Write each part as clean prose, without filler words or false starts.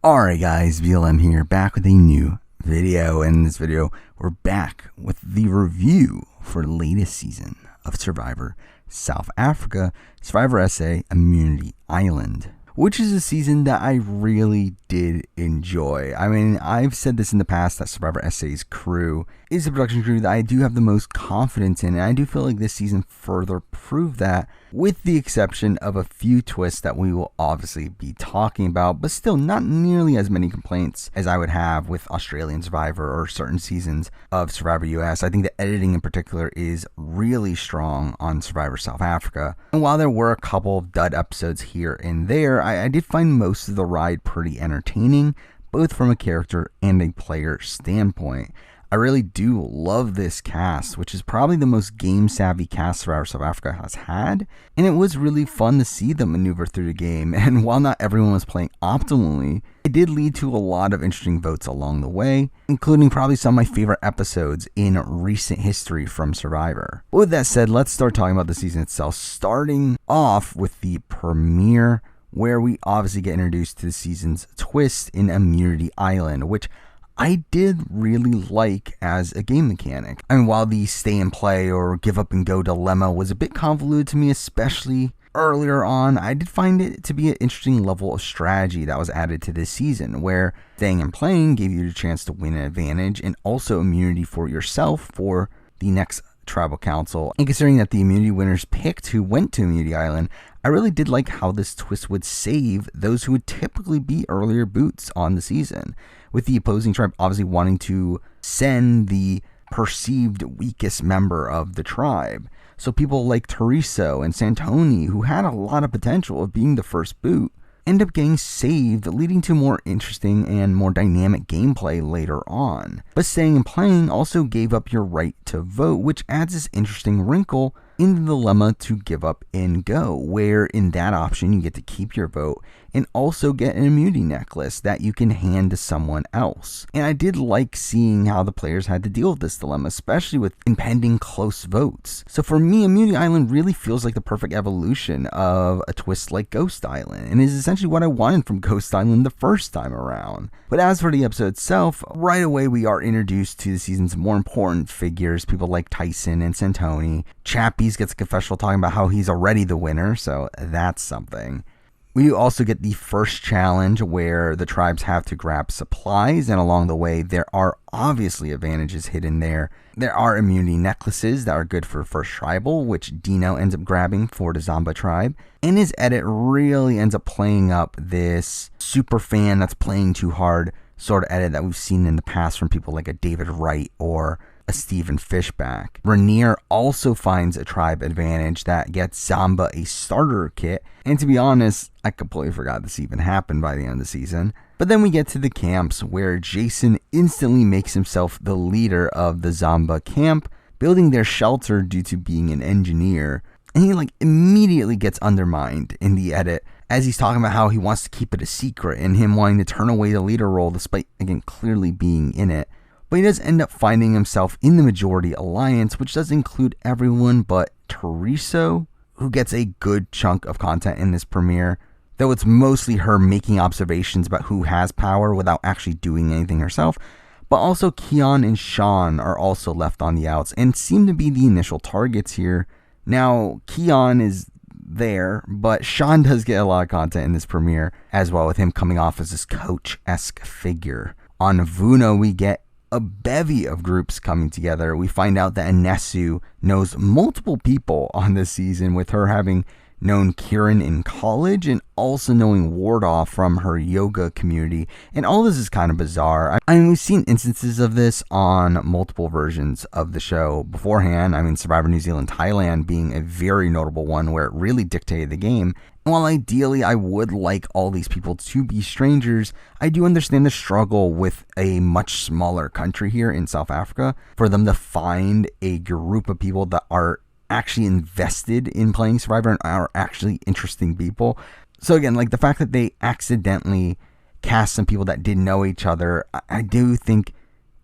Alright guys, BLM here, back with a new video. And in this video, we're back with the review for the latest season of Survivor South Africa, Survivor SA Immunity Island, which is a season that I really did enjoy. I mean, I've said this in the past that Survivor SA's crew is the production crew that I do have the most confidence in, and I do feel like this season further proved that, with the exception of a few twists that we will obviously be talking about, but still not nearly as many complaints as I would have with Australian Survivor or certain seasons of Survivor US. I think the editing in particular is really strong on Survivor South Africa, and while there were a couple of dud episodes here and there, I did find most of the ride pretty entertaining, both from a character and a player standpoint. I really do love this cast, which is probably the most game-savvy cast Survivor South Africa has had, and it was really fun to see them maneuver through the game, and while not everyone was playing optimally, it did lead to a lot of interesting votes along the way, including probably some of my favorite episodes in recent history from Survivor. But with that said, let's start talking about the season itself, starting off with the premiere, where we obviously get introduced to the season's twist in Immunity Island, which I did really like as a game mechanic. I mean, while the stay and play or give up and go dilemma was a bit convoluted to me, especially earlier on, I did find it to be an interesting level of strategy that was added to this season, where staying and playing gave you the chance to win an advantage and also immunity for yourself for the next tribal council. And considering that the immunity winners picked who went to Immunity Island, I really did like how this twist would save those who would typically be earlier boots on the season, with the opposing tribe obviously wanting to send the perceived weakest member of the tribe. So people like Teresa and Santoni, who had a lot of potential of being the first boot, end up getting saved, leading to more interesting and more dynamic gameplay later on. But staying and playing also gave up your right to vote, which adds this interesting wrinkle in the dilemma to give up and go, where in that option you get to keep your vote and also get an immunity necklace that you can hand to someone else. And I did like seeing how the players had to deal with this dilemma, especially with impending close votes. So for me, Immunity Island really feels like the perfect evolution of a twist like Ghost Island, and is essentially what I wanted from Ghost Island the first time around. But as for the episode itself, right away we are introduced to the season's more important figures, people like Tyson and Santoni. Chappies gets a confessional talking about how he's already the winner, so that's something. We also get the first challenge where the tribes have to grab supplies, and along the way there are obviously advantages hidden there. There are immunity necklaces that are good for first tribal, which Dino ends up grabbing for the Zamba tribe, and his edit really ends up playing up this super fan that's playing too hard sort of edit that we've seen in the past from people like a David Wright or a Stephen Fishback. Rainier also finds a tribe advantage that gets Zamba a starter kit, and to be honest, I completely forgot this even happened by the end of the season. But then we get to the camps, where Jason instantly makes himself the leader of the Zamba camp, building their shelter due to being an engineer, and he immediately gets undermined in the edit, as he's talking about how he wants to keep it a secret and him wanting to turn away the leader role despite, again, clearly being in it. But he does end up finding himself in the majority alliance, which does include everyone but Teresa, who gets a good chunk of content in this premiere, though it's mostly her making observations about who has power without actually doing anything herself. But also Keon and Sean are also left on the outs and seem to be the initial targets here. Now, Keon is there, but Sean does get a lot of content in this premiere as well, with him coming off as this coach-esque figure. On Vuno, we get a bevy of groups coming together. We find out that Anesu knows multiple people on this season, with her having known Kieran in college and also knowing Wardah from her yoga community. And all this is kind of bizarre. I mean, we've seen instances of this on multiple versions of the show beforehand. I mean, Survivor New Zealand Thailand being a very notable one where it really dictated the game. And while ideally I would like all these people to be strangers, I do understand the struggle with a much smaller country here in South Africa for them to find a group of people that are actually invested in playing Survivor and are actually interesting people. So again, the fact that they accidentally cast some people that didn't know each other, I do think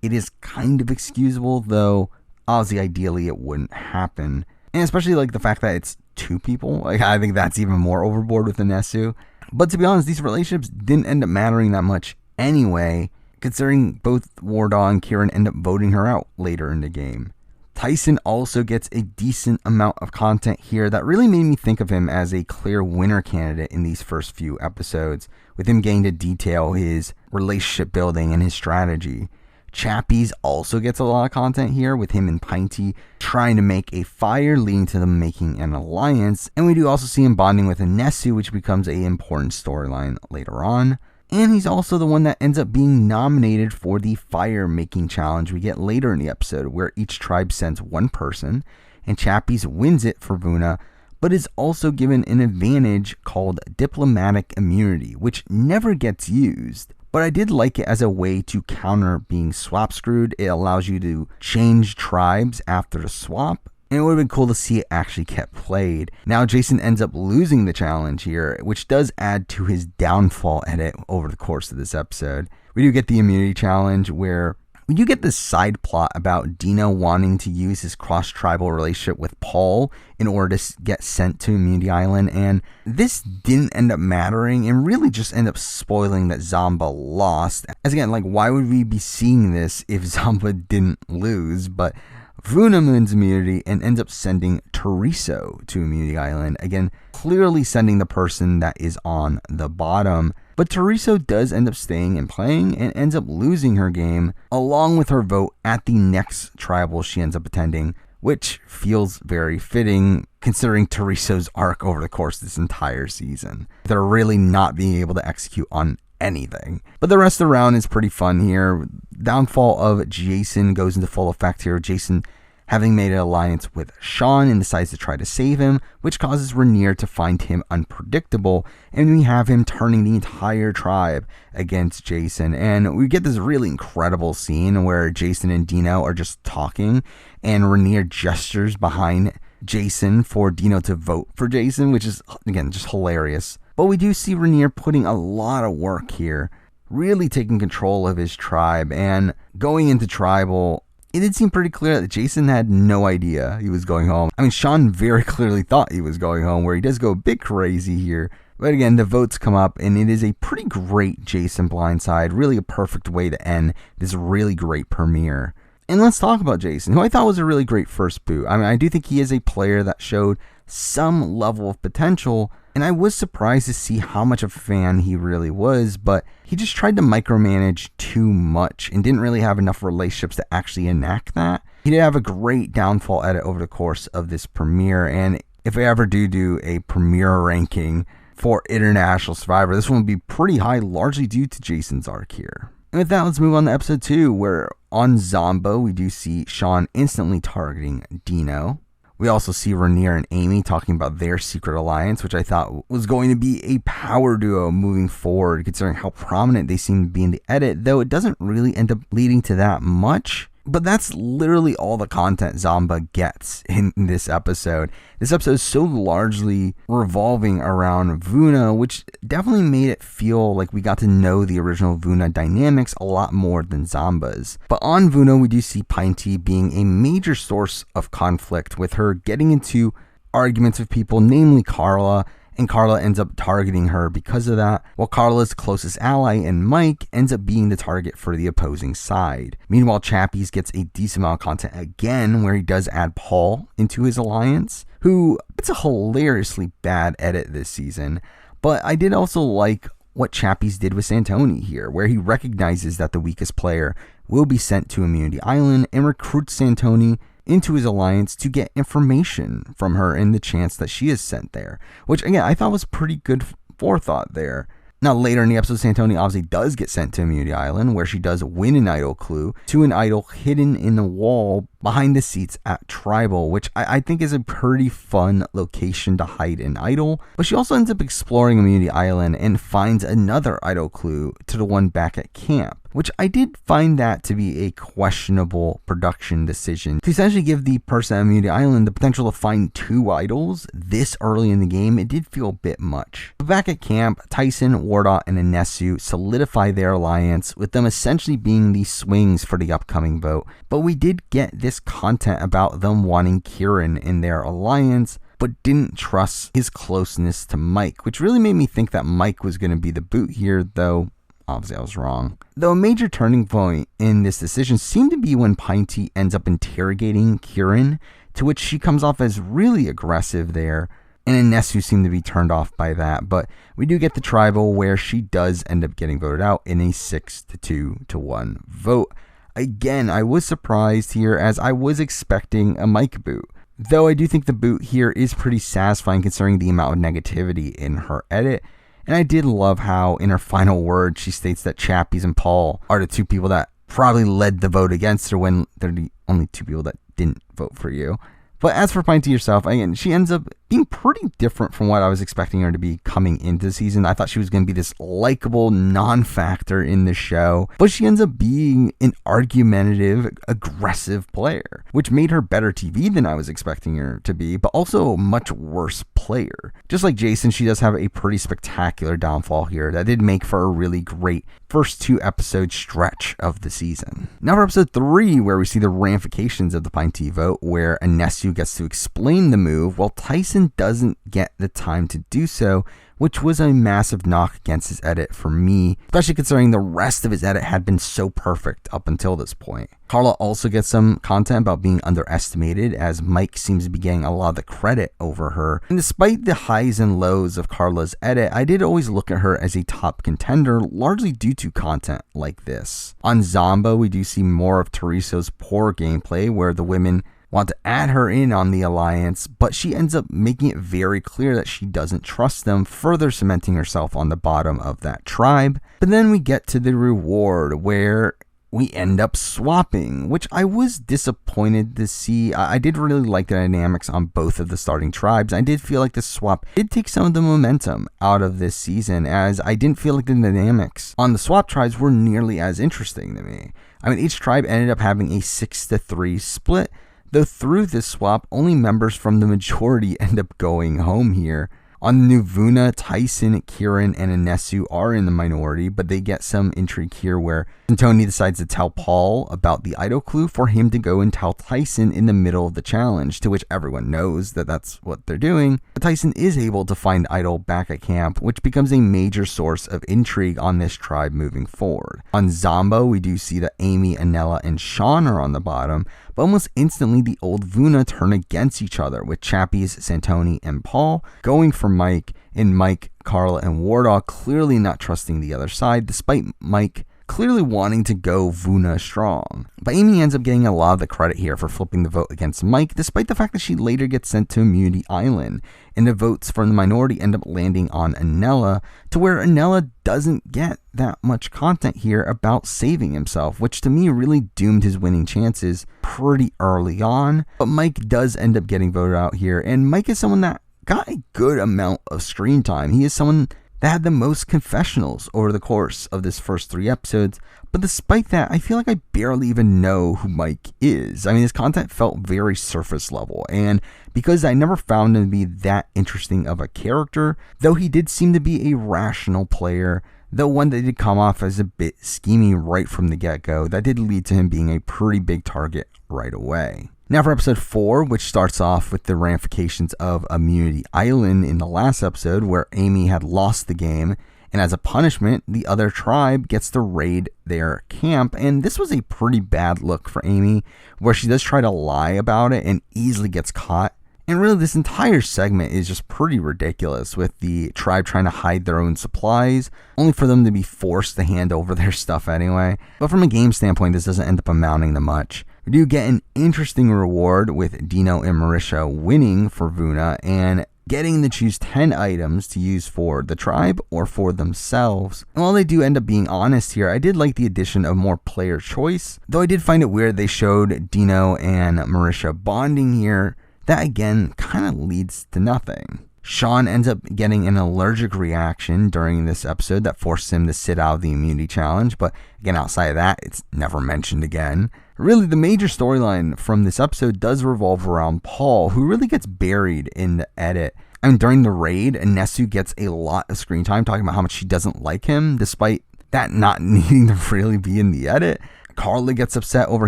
it is kind of excusable, though obviously ideally it wouldn't happen. And especially the fact that it's two people, I think that's even more overboard with Anesu. But to be honest, these relationships didn't end up mattering that much anyway, considering both Wardah and Kieran end up voting her out later in the game. Tyson also gets a decent amount of content here that really made me think of him as a clear winner candidate in these first few episodes, with him getting to detail his relationship building and his strategy. Chappies also gets a lot of content here, with him and Pinty trying to make a fire, leading to them making an alliance, and we do also see him bonding with Anesu, which becomes an important storyline later on. And he's also the one that ends up being nominated for the fire making challenge we get later in the episode, where each tribe sends one person, and Chappies wins it for Vuna, but is also given an advantage called diplomatic immunity, which never gets used. But I did like it as a way to counter being swap screwed. It allows you to change tribes after the swap, and it would have been cool to see it actually get played. Now Jason ends up losing the challenge here, which does add to his downfall edit over the course of this episode. We do get the immunity challenge, where we do get this side plot about Dino wanting to use his cross-tribal relationship with Paul in order to get sent to Immunity Island, and this didn't end up mattering and really just end up spoiling that Zamba lost. As again, like, why would we be seeing this if Zamba didn't lose? But Vuna wins immunity and ends up sending Teriso to Immunity Island, again clearly sending the person that is on the bottom. But Teriso does end up staying and playing and ends up losing her game along with her vote at the next tribal she ends up attending, which feels very fitting considering Teriso's arc over the course of this entire season. They're really not being able to execute on anything. But the rest of the round is pretty fun here. Downfall of Jason goes into full effect here. Jason having made an alliance with Sean and decides to try to save him, which causes Rainier to find him unpredictable, and we have him turning the entire tribe against Jason. And we get this really incredible scene where Jason and Dino are just talking, and Rainier gestures behind Jason for Dino to vote for Jason, which is, again, just hilarious. But we do see Rainier putting a lot of work here, really taking control of his tribe, and going into tribal, it did seem pretty clear that Jason had no idea he was going home. I mean, Sean very clearly thought he was going home, where he does go a bit crazy here. But again, the votes come up, and it is a pretty great Jason blindside, really a perfect way to end this really great premiere. And let's talk about Jason, who I thought was a really great first boot. I mean, I do think he is a player that showed some level of potential, and I was surprised to see how much of a fan he really was, but he just tried to micromanage too much and didn't really have enough relationships to actually enact that. He did have a great downfall edit over the course of this premiere, and if I ever do a premiere ranking for International Survivor, this one would be pretty high, largely due to Jason's arc here. And with that, let's move on to episode 2, where on Zombo, we do see Sean instantly targeting Dino. We also see Rainier and Amy talking about their secret alliance, which I thought was going to be a power duo moving forward, considering how prominent they seem to be in the edit, though it doesn't really end up leading to that much. But that's literally all the content Zamba gets in this episode. This episode is so largely revolving around Vuna, which definitely made it feel like we got to know the original Vuna dynamics a lot more than Zamba's. But on Vuna, we do see Pinty being a major source of conflict, with her getting into arguments with people, namely Carla, and Carla ends up targeting her because of that, while Carla's closest ally and Mike ends up being the target for the opposing side. Meanwhile, Chappies gets a decent amount of content again, where he does add Paul into his alliance, who, it's a hilariously bad edit this season, but I did also like what Chappies did with Santoni here, where he recognizes that the weakest player will be sent to Immunity Island and recruits Santoni into his alliance to get information from her in the chance that she is sent there, which again I thought was pretty good forethought there. Now later in the episode, Santoni obviously does get sent to Immunity Island, where she does win an idol clue to an idol hidden in the wall behind the seats at Tribal, which I think is a pretty fun location to hide an idol. But she also ends up exploring Immunity Island and finds another idol clue to the one back at camp, which I did find that to be a questionable production decision to essentially give the person at Immunity Island the potential to find 2 idols this early in the game. It did feel a bit much. But back at camp, Tyson, Wardah, and Anesu solidify their alliance, with them essentially being the swings for the upcoming vote. But we did get this content about them wanting Kieran in their alliance, but didn't trust his closeness to Mike, which really made me think that Mike was going to be the boot here, though obviously I was wrong. Though a major turning point in this decision seemed to be when Pinty ends up interrogating Kieran, to which she comes off as really aggressive there, and Anesu seemed to be turned off by that. But we do get the tribal where she does end up getting voted out in a 6-2-1 vote. Again, I was surprised here as I was expecting a Mike boot. Though I do think the boot here is pretty satisfying considering the amount of negativity in her edit. And I did love how in her final words she states that Chappies and Paul are the two people that probably led the vote against her when they're the only two people that didn't vote for you. But as for Pinty herself, again, she ends up being pretty different from what I was expecting her to be coming into the season. I thought she was going to be this likable non-factor in the show, but she ends up being an argumentative, aggressive player, which made her better TV than I was expecting her to be, but also a much worse player. Just like Jason, she does have a pretty spectacular downfall here that did make for a really great first 2 episode stretch of the season. Now for episode 3, where we see the ramifications of the Pinty vote, where Anesu gets to explain the move while Tyson doesn't get the time to do so, which was a massive knock against his edit for me, especially considering the rest of his edit had been so perfect up until this point. Carla also gets some content about being underestimated, as Mike seems to be getting a lot of the credit over her. And despite the highs and lows of Carla's edit, I did always look at her as a top contender, largely due to content like this. On Zombo, we do see more of Teresa's poor gameplay, where the women want to add her in on the alliance, but she ends up making it very clear that she doesn't trust them, further cementing herself on the bottom of that tribe. But then we get to the reward, where we end up swapping, which I was disappointed to see. I did really like the dynamics on both of the starting tribes. I did feel like the swap did take some of the momentum out of this season, as I didn't feel like the dynamics on the swap tribes were nearly as interesting to me. I mean, each tribe ended up having a 6-3 split, though through this swap, only members from the majority end up going home here. On New Vuna, Tyson, Kieran, and Anesu are in the minority, but they get some intrigue here where Santoni decides to tell Paul about the idol clue for him to go and tell Tyson in the middle of the challenge, to which everyone knows that that's what they're doing. But Tyson is able to find idol back at camp, which becomes a major source of intrigue on this tribe moving forward. On Zombo, we do see that Amy, Anella, and Sean are on the bottom, but almost instantly the old Vuna turn against each other, with Chappies, Santoni, and Paul going for Mike, and Mike, Carla, and Wardah clearly not trusting the other side, despite Mike clearly wanting to go Vuna strong. But Amy ends up getting a lot of the credit here for flipping the vote against Mike, despite the fact that she later gets sent to Immunity Island, and the votes from the minority end up landing on Anella, to where Anella doesn't get that much content here about saving himself, which to me really doomed his winning chances pretty early on. But Mike does end up getting voted out here, and Mike is someone that got a good amount of screen time. He is someone that had the most confessionals over the course of this first 3 episodes, but despite that, I feel like I barely even know who Mike is. I mean, his content felt very surface level, and because I never found him to be that interesting of a character, though he did seem to be a rational player, though one that did come off as a bit scheming right from the get-go, that did lead to him being a pretty big target right away. Now for episode 4, which starts off with the ramifications of Immunity Island in the last episode, where Amy had lost the game, and as a punishment, the other tribe gets to raid their camp, and this was a pretty bad look for Amy, where she does try to lie about it and easily gets caught. And really, this entire segment is just pretty ridiculous, with the tribe trying to hide their own supplies, only for them to be forced to hand over their stuff anyway. But from a game standpoint, this doesn't end up amounting to much. We do get an interesting reward with Dino and Marisha winning for Vuna and getting to choose 10 items to use for the tribe or for themselves. And while they do end up being honest here, I did like the addition of more player choice, though I did find it weird they showed Dino and Marisha bonding here. That again kind of leads to nothing. Sean ends up getting an allergic reaction during this episode that forces him to sit out of the immunity challenge, but again, outside of that, it's never mentioned again. Really, the major storyline from this episode does revolve around Paul, who really gets buried in the edit. I mean, during the raid, Anesu gets a lot of screen time talking about how much she doesn't like him, despite that not needing to really be in the edit. Carla gets upset over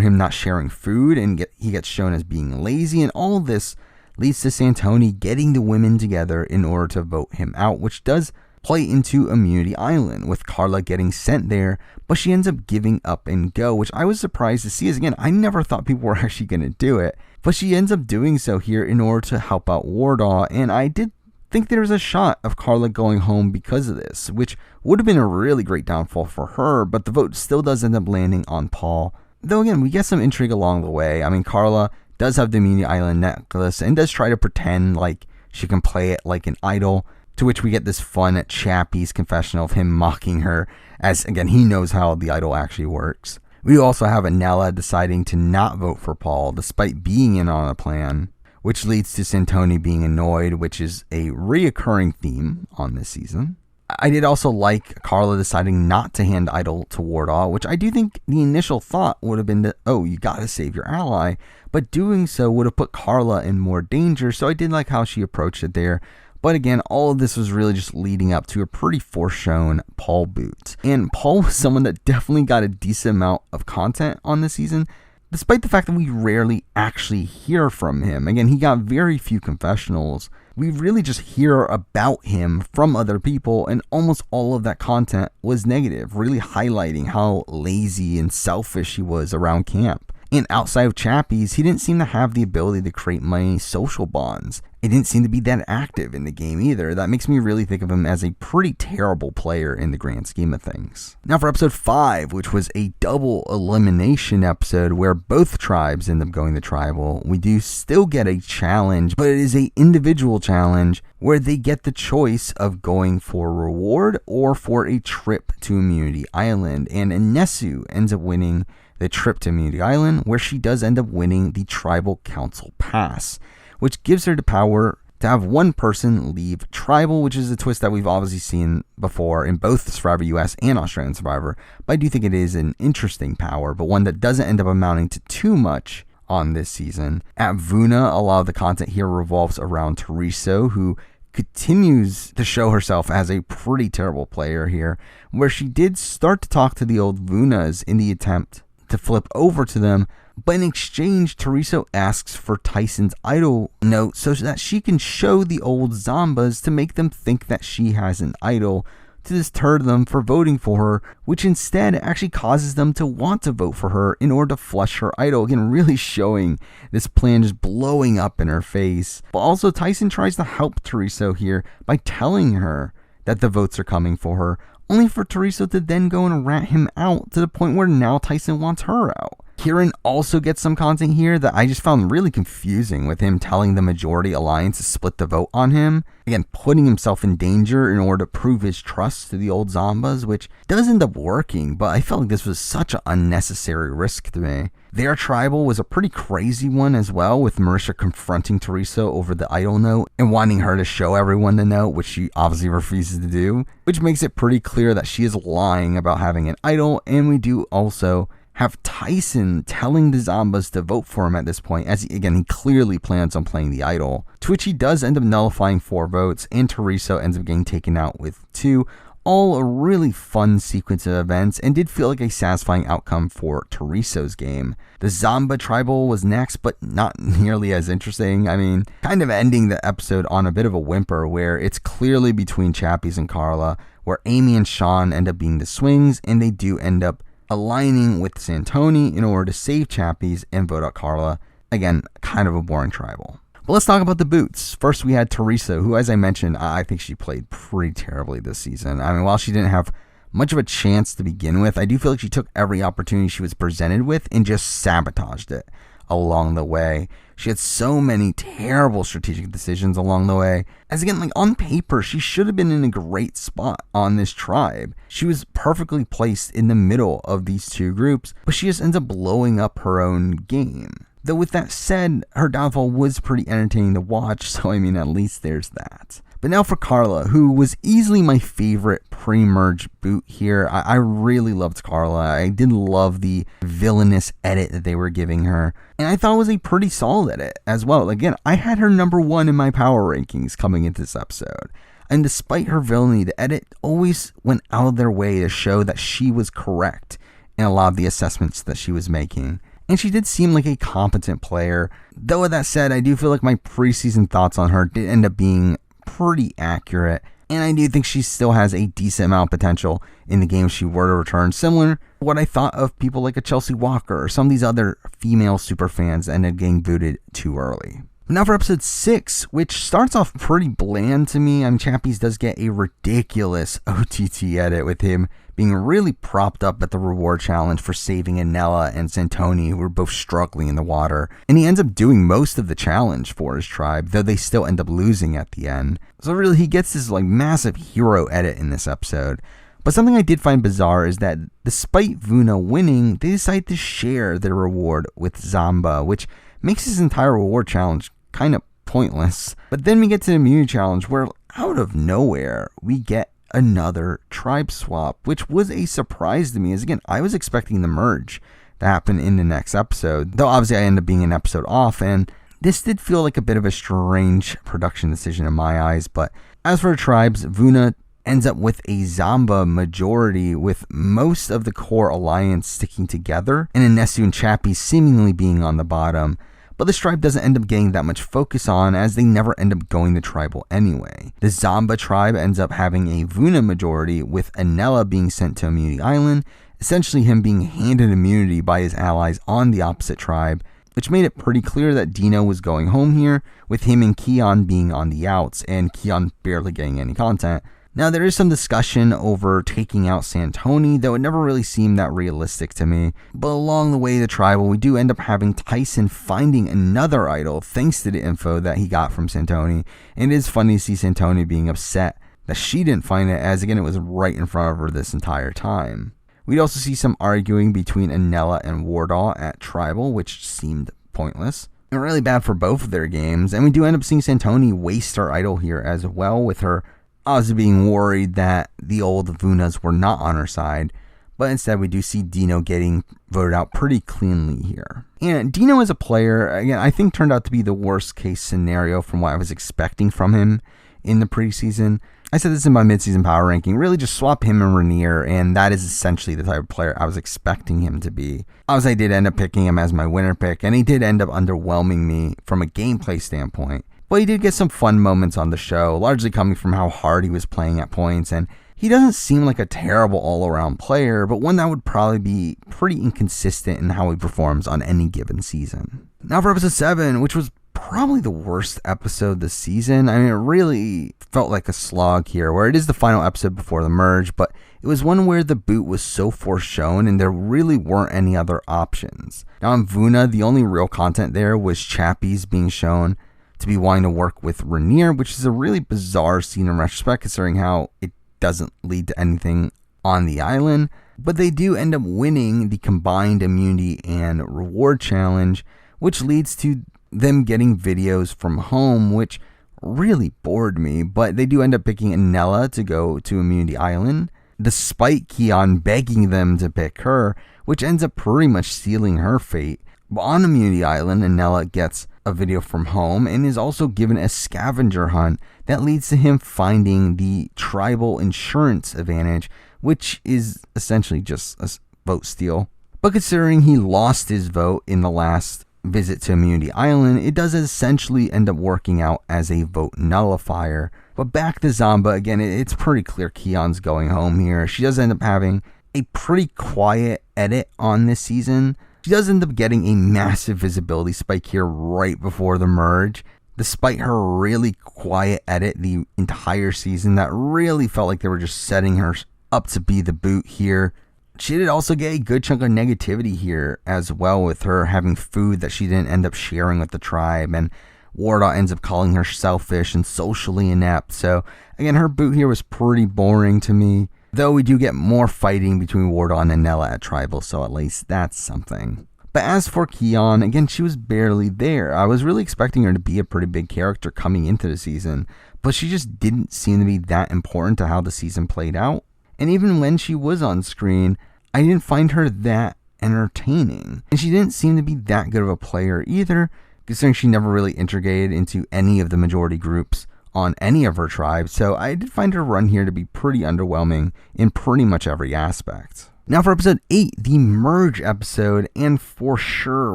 him not sharing food, and he gets shown as being lazy, and all of this leads to Santoni getting the women together in order to vote him out, which does play into Immunity Island, with Carla getting sent there, but she ends up giving up and go, which I was surprised to see, as again, I never thought people were actually going to do it, but she ends up doing so here in order to help out Wardah, and I did think there was a shot of Carla going home because of this, which would have been a really great downfall for her, but the vote still does end up landing on Paul. Though again, we get some intrigue along the way. I mean, Carla does have the Immunity Island necklace and does try to pretend like she can play it like an idol, to which we get this fun Chappie's confessional of him mocking her, as again, he knows how the idol actually works. We also have Anella deciding to not vote for Paul despite being in on a plan, which leads to Santoni being annoyed, which is a reoccurring theme on this season. I did also like Carla deciding not to hand idol to Wardah, which I do think the initial thought would have been that, oh, you gotta save your ally, but doing so would have put Carla in more danger, so I did like how she approached it there. But again, all of this was really just leading up to a pretty foreshown Paul boot. And Paul was someone that definitely got a decent amount of content on this season, despite the fact that we rarely actually hear from him. Again, he got very few confessionals. We really just hear about him from other people, and almost all of that content was negative, really highlighting how lazy and selfish he was around camp. And outside of Chappie's, he didn't seem to have the ability to create many social bonds. He didn't seem to be that active in the game either. That makes me really think of him as a pretty terrible player in the grand scheme of things. Now for episode 5, which was a double elimination episode where both tribes end up going to tribal, we do still get a challenge, but it is an individual challenge where they get the choice of going for a reward or for a trip to Immunity Island. And Anesu ends up winning the trip to Immunity Island, where she does end up winning the Tribal Council Pass, which gives her the power to have one person leave Tribal, which is a twist that we've obviously seen before in both Survivor US and Australian Survivor, but I do think it is an interesting power, but one that doesn't end up amounting to too much on this season. At Vuna, a lot of the content here revolves around Teresa, who continues to show herself as a pretty terrible player here, where she did start to talk to the old Vunas in the attempt to flip over to them, but in exchange, Teresa asks for Tyson's idol note so that she can show the old Zombas to make them think that she has an idol, to deter them for voting for her, which instead actually causes them to want to vote for her in order to flush her idol. Again, really showing this plan just blowing up in her face. But also, Tyson tries to help Teresa here by telling her that the votes are coming for her, only for Teresa to then go and rat him out to the point where now Tyson wants her out. Kieran also gets some content here that I just found really confusing, with him telling the Majority Alliance to split the vote on him. Again, putting himself in danger in order to prove his trust to the old Zombas, which does end up working, but I felt like this was such an unnecessary risk to me. Their tribal was a pretty crazy one as well, with Marisha confronting Teresa over the idol note and wanting her to show everyone the note, which she obviously refuses to do, which makes it pretty clear that she is lying about having an idol. And we do also have Tyson telling the Zombas to vote for him at this point, as he clearly plans on playing the idol, to which he does end up nullifying 4 votes, and Teresa ends up getting taken out with 2. All a really fun sequence of events, and did feel like a satisfying outcome for Teresa's game. The Zomba tribal was next, but not nearly as interesting. I mean, kind of ending the episode on a bit of a whimper, where it's clearly between Chappies and Carla, where Amy and Sean end up being the swings, and they do end up aligning with Santoni in order to save Chappies and vote out Carla. Again, kind of a boring tribal. But let's talk about the boots. First, we had Teresa, who, as I mentioned, I think she played pretty terribly this season. I mean, while she didn't have much of a chance to begin with, I do feel like she took every opportunity she was presented with and just sabotaged it along the way. She had so many terrible strategic decisions along the way. As again, like on paper, she should have been in a great spot on this tribe. She was perfectly placed in the middle of these two groups, but she just ends up blowing up her own game. Though with that said, her downfall was pretty entertaining to watch, so I mean, at least there's that. But now for Carla, who was easily my favorite pre-merge boot here. I really loved Carla. I did love the villainous edit that they were giving her, and I thought it was a pretty solid edit as well. Again, I had her number 1 in my power rankings coming into this episode. And despite her villainy, the edit always went out of their way to show that she was correct in a lot of the assessments that she was making. and she did seem like a competent player. Though with that said, I do feel like my preseason thoughts on her did end up being pretty accurate, and I do think she still has a decent amount of potential in the game if she were to return, similar to what I thought of people like a Chelsea Walker or some of these other female superfans that ended up getting booted too early. Now for episode 6, which starts off pretty bland to me. Chappies does get a ridiculous OTT edit with him being really propped up at the reward challenge for saving Anela and Santoni, who were both struggling in the water. And he ends up doing most of the challenge for his tribe, though they still end up losing at the end. So really, he gets this massive hero edit in this episode. But something I did find bizarre is that despite Vuna winning, they decide to share their reward with Zamba, which makes this entire reward challenge kind of pointless. But then we get to the immunity challenge where out of nowhere we get another tribe swap, which was a surprise to me, as again, I was expecting the merge to happen in the next episode, though obviously I ended up being an episode off, and this did feel like a bit of a strange production decision in my eyes. But as for the tribes, Vuna ends up with a Zamba majority, with most of the core alliance sticking together and Anesu and Chappie seemingly being on the bottom. But this tribe doesn't end up getting that much focus on, as they never end up going to tribal anyway. The Zamba tribe ends up having a Vuna majority, with Anela being sent to Immunity Island, essentially him being handed immunity by his allies on the opposite tribe, which made it pretty clear that Dino was going home here, with him and Keon being on the outs, and Keon barely getting any content. Now, there is some discussion over taking out Santoni, though it never really seemed that realistic to me. But along the way to tribal, we do end up having Tyson finding another idol thanks to the info that he got from Santoni. And it is funny to see Santoni being upset that she didn't find it, as again, it was right in front of her this entire time. We'd also see some arguing between Anela and Wardah at tribal, which seemed pointless and really bad for both of their games. And we do end up seeing Santoni waste her idol here as well, with her obviously being worried that the old Vunas were not on her side, but instead we do see Dino getting voted out pretty cleanly here. And Dino as a player, again, I think turned out to be the worst case scenario from what I was expecting from him in the preseason. I said this in my midseason power ranking, really just swap him and Rainier, and that is essentially the type of player I was expecting him to be. Obviously I did end up picking him as my winner pick, and he did end up underwhelming me from a gameplay standpoint. But he did get some fun moments on the show, largely coming from how hard he was playing at points, and he doesn't seem like a terrible all-around player, but one that would probably be pretty inconsistent in how he performs on any given season. Now for episode 7, which was probably the worst episode this season. It really felt like a slog here, where it is the final episode before the merge, but it was one where the boot was so foreshown and there really weren't any other options. Now on Vuna, the only real content there was Chappies being shown to be wanting to work with Rainier, which is a really bizarre scene in retrospect, considering how it doesn't lead to anything on the island. But they do end up winning the combined immunity and reward challenge, which leads to them getting videos from home, which really bored me. But they do end up picking Anela to go to Immunity Island, despite Keon begging them to pick her, which ends up pretty much sealing her fate. But on Immunity Island, Anela gets a video from home and is also given a scavenger hunt that leads to him finding the tribal insurance advantage, which is essentially just a vote steal. But considering he lost his vote in the last visit to Immunity Island, it does essentially end up working out as a vote nullifier. But back to Zamba, again, it's pretty clear Keon's going home here. She does end up having a pretty quiet edit on this season. She does end up getting a massive visibility spike here right before the merge, despite her really quiet edit the entire season that really felt like they were just setting her up to be the boot here. She did also get a good chunk of negativity here as well, with her having food that she didn't end up sharing with the tribe, and Wardah ends up calling her selfish and socially inept. So again, her boot here was pretty boring to me, though we do get more fighting between Wardah and Anela at tribal, so at least that's something. But as for Keon, again, she was barely there. I was really expecting her to be a pretty big character coming into the season, but she just didn't seem to be that important to how the season played out. And even when she was on screen, I didn't find her that entertaining. And she didn't seem to be that good of a player either, considering she never really integrated into any of the majority groups on any of her tribes. So I did find her run here to be pretty underwhelming in pretty much every aspect. Now for episode 8, the merge episode, and for sure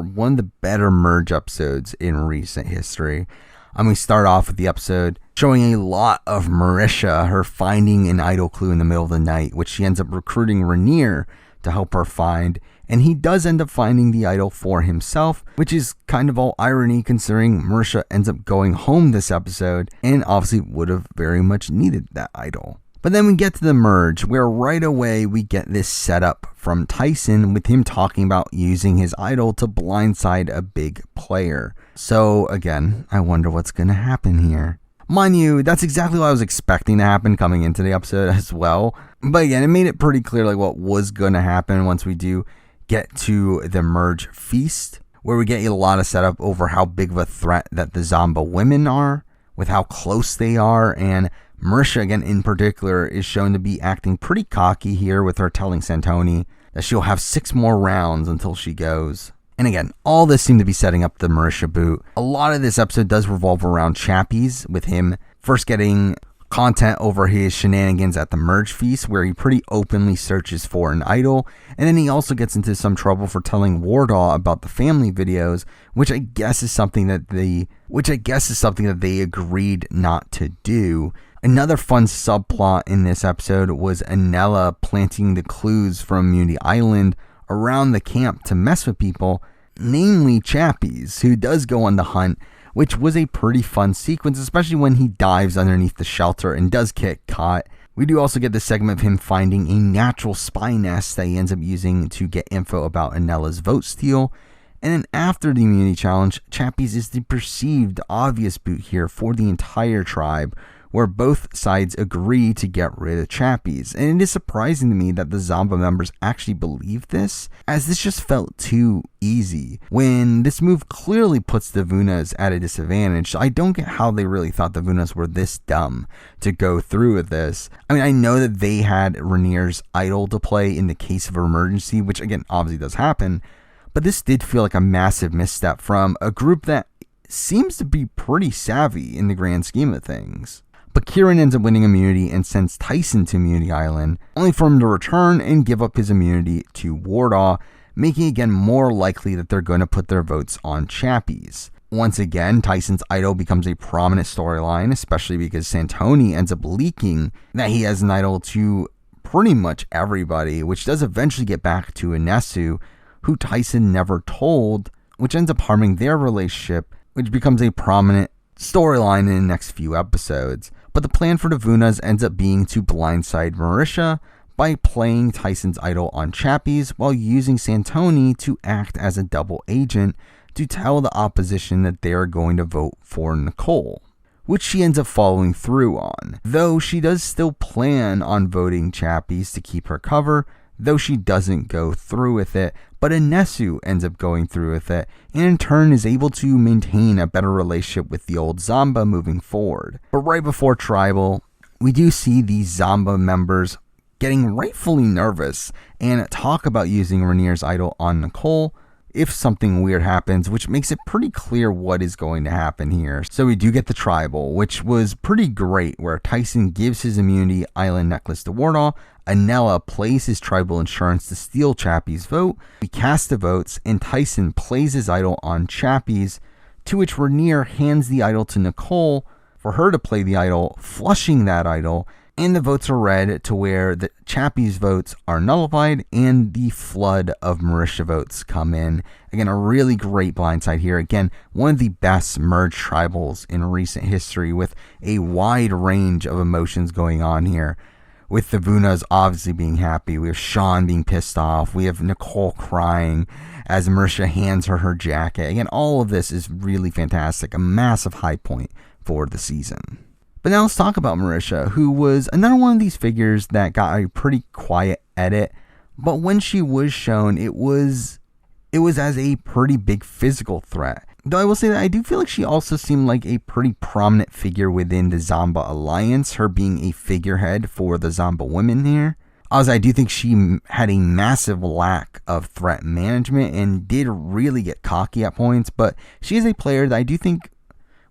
one of the better merge episodes in recent history. We start off with the episode showing a lot of Marisha, her finding an idol clue in the middle of the night, which she ends up recruiting Rainier to help her find, and he does end up finding the idol for himself, which is kind of all irony considering Marisha ends up going home this episode and obviously would have very much needed that idol. But then we get to the merge, where right away we get this setup from Tyson with him talking about using his idol to blindside a big player. So again, I wonder what's going to happen here. Mind you, that's exactly what I was expecting to happen coming into the episode as well. But again, it made it pretty clear like what was going to happen once we do get to the merge feast, where we get a lot of setup over how big of a threat that the Zomba women are, with how close they are, and Marisha, again, in particular, is shown to be acting pretty cocky here with her telling Santoni that she'll have 6 more rounds until she goes. And again, all this seemed to be setting up the Marisha boot. A lot of this episode does revolve around Chappies, with him first getting content over his shenanigans at the merge feast, where he pretty openly searches for an idol, and then he also gets into some trouble for telling Wardah about the family videos, which I guess is something that they agreed not to do. Another fun subplot in this episode was Anela planting the clues from Immunity Island around the camp to mess with people, namely Chappies, who does go on the hunt, which was a pretty fun sequence, especially when he dives underneath the shelter and does get caught. We do also get the segment of him finding a natural spy nest that he ends up using to get info about Anela's vote steal. And then after the immunity challenge, Chappies is the perceived obvious boot here for the entire tribe, where both sides agree to get rid of Chappies. And it is surprising to me that the Zomba members actually believe this, as this just felt too easy, when this move clearly puts the Vunas at a disadvantage. So I don't get how they really thought the Vunas were this dumb to go through with this. I mean, I know that they had Rainier's idol to play in the case of emergency, which again, obviously does happen, but this did feel like a massive misstep from a group that seems to be pretty savvy in the grand scheme of things. But Kieran ends up winning immunity and sends Tyson to Immunity Island, only for him to return and give up his immunity to Wardah, making it again more likely that they're going to put their votes on Chappies. Once again, Tyson's idol becomes a prominent storyline, especially because Santoni ends up leaking that he has an idol to pretty much everybody, which does eventually get back to Anesu, who Tyson never told, which ends up harming their relationship, which becomes a prominent storyline in the next few episodes. But the plan for the Vunas ends up being to blindside Marisha by playing Tyson's idol on Chappies while using Santoni to act as a double agent to tell the opposition that they are going to vote for Nicole, which she ends up following through on, though she does still plan on voting Chappies to keep her cover, though she doesn't go through with it. But Anesu ends up going through with it, and in turn is able to maintain a better relationship with the old Zomba moving forward. But right before Tribal, we do see these Zomba members getting rightfully nervous and talk about using Rainier's idol on Nicole if something weird happens, which makes it pretty clear what is going to happen here. So we do get the Tribal, which was pretty great, where Tyson gives his Immunity Island necklace to Wardah, Anela plays his tribal insurance to steal Chappies' vote, we cast the votes, and Tyson plays his idol on Chappies, to which Rainier hands the idol to Nicole for her to play the idol, flushing that idol, and the votes are read to where the Chappies' votes are nullified and the flood of Marisha votes come in. Again, a really great blindside here. Again, one of the best merged tribals in recent history, with a wide range of emotions going on here. With the Vunas obviously being happy, we have Sean being pissed off, we have Nicole crying as Marisha hands her her jacket. Again, all of this is really fantastic, a massive high point for the season. But now let's talk about Marisha, who was another one of these figures that got a pretty quiet edit, but when she was shown, it was as a pretty big physical threat. Though I will say that I do feel like she also seemed like a pretty prominent figure within the Zomba Alliance, her being a figurehead for the Zomba women here. I do think she had a massive lack of threat management and did really get cocky at points, but she is a player that I do think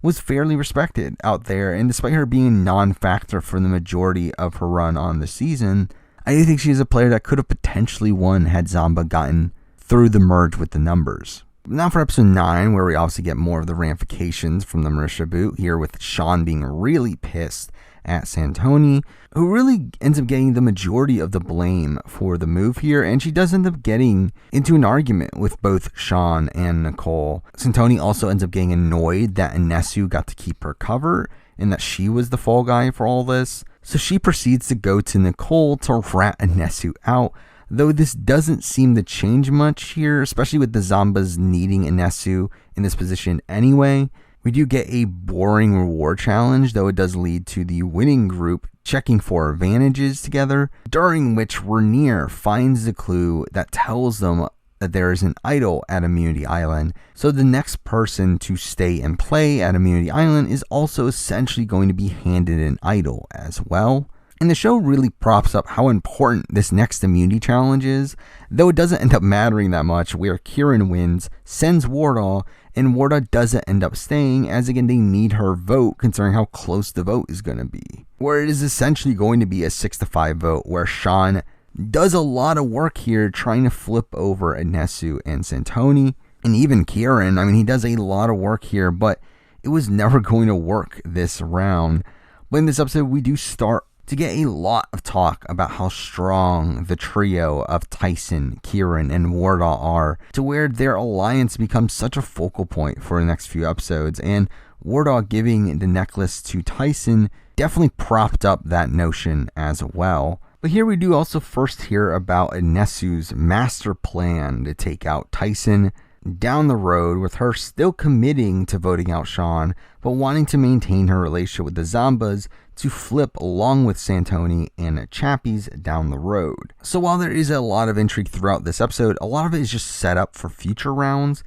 was fairly respected out there, and despite her being a non-factor for the majority of her run on the season, I do think she is a player that could have potentially won had Zamba gotten through the merge with the numbers. Now for episode 9, where we obviously get more of the ramifications from the Marisha boot, here with Sean being really pissed at Santoni, who really ends up getting the majority of the blame for the move here, and she does end up getting into an argument with both Sean and Nicole. Santoni also ends up getting annoyed that Anesu got to keep her cover and that she was the fall guy for all this, so she proceeds to go to Nicole to rat Anesu out, though this doesn't seem to change much here, especially with the Zambas needing Anesu in this position anyway. We do get a boring reward challenge, though it does lead to the winning group checking for advantages together, during which Rainier finds the clue that tells them that there is an idol at Immunity Island. So the next person to stay and play at Immunity Island is also essentially going to be handed an idol as well. And the show really props up how important this next immunity challenge is, though it doesn't end up mattering that much, where Kieran wins, sends Wardah, and Wardah doesn't end up staying, as again they need her vote considering how close the vote is going to be. Where it is essentially going to be a 6-5 vote, where Sean does a lot of work here trying to flip over Anesu and Santoni, and even Kieran. I mean, he does a lot of work here, but it was never going to work this round. But in this episode, we do start to get a lot of talk about how strong the trio of Tyson, Kieran, and Wardah are, to where their alliance becomes such a focal point for the next few episodes, and Wardah giving the necklace to Tyson definitely propped up that notion as well. But here we do also first hear about Anesu's master plan to take out Tyson down the road, with her still committing to voting out Sean, but wanting to maintain her relationship with the Zambas to flip along with Santoni and Chappies down the road. So while there is a lot of intrigue throughout this episode, a lot of it is just set up for future rounds,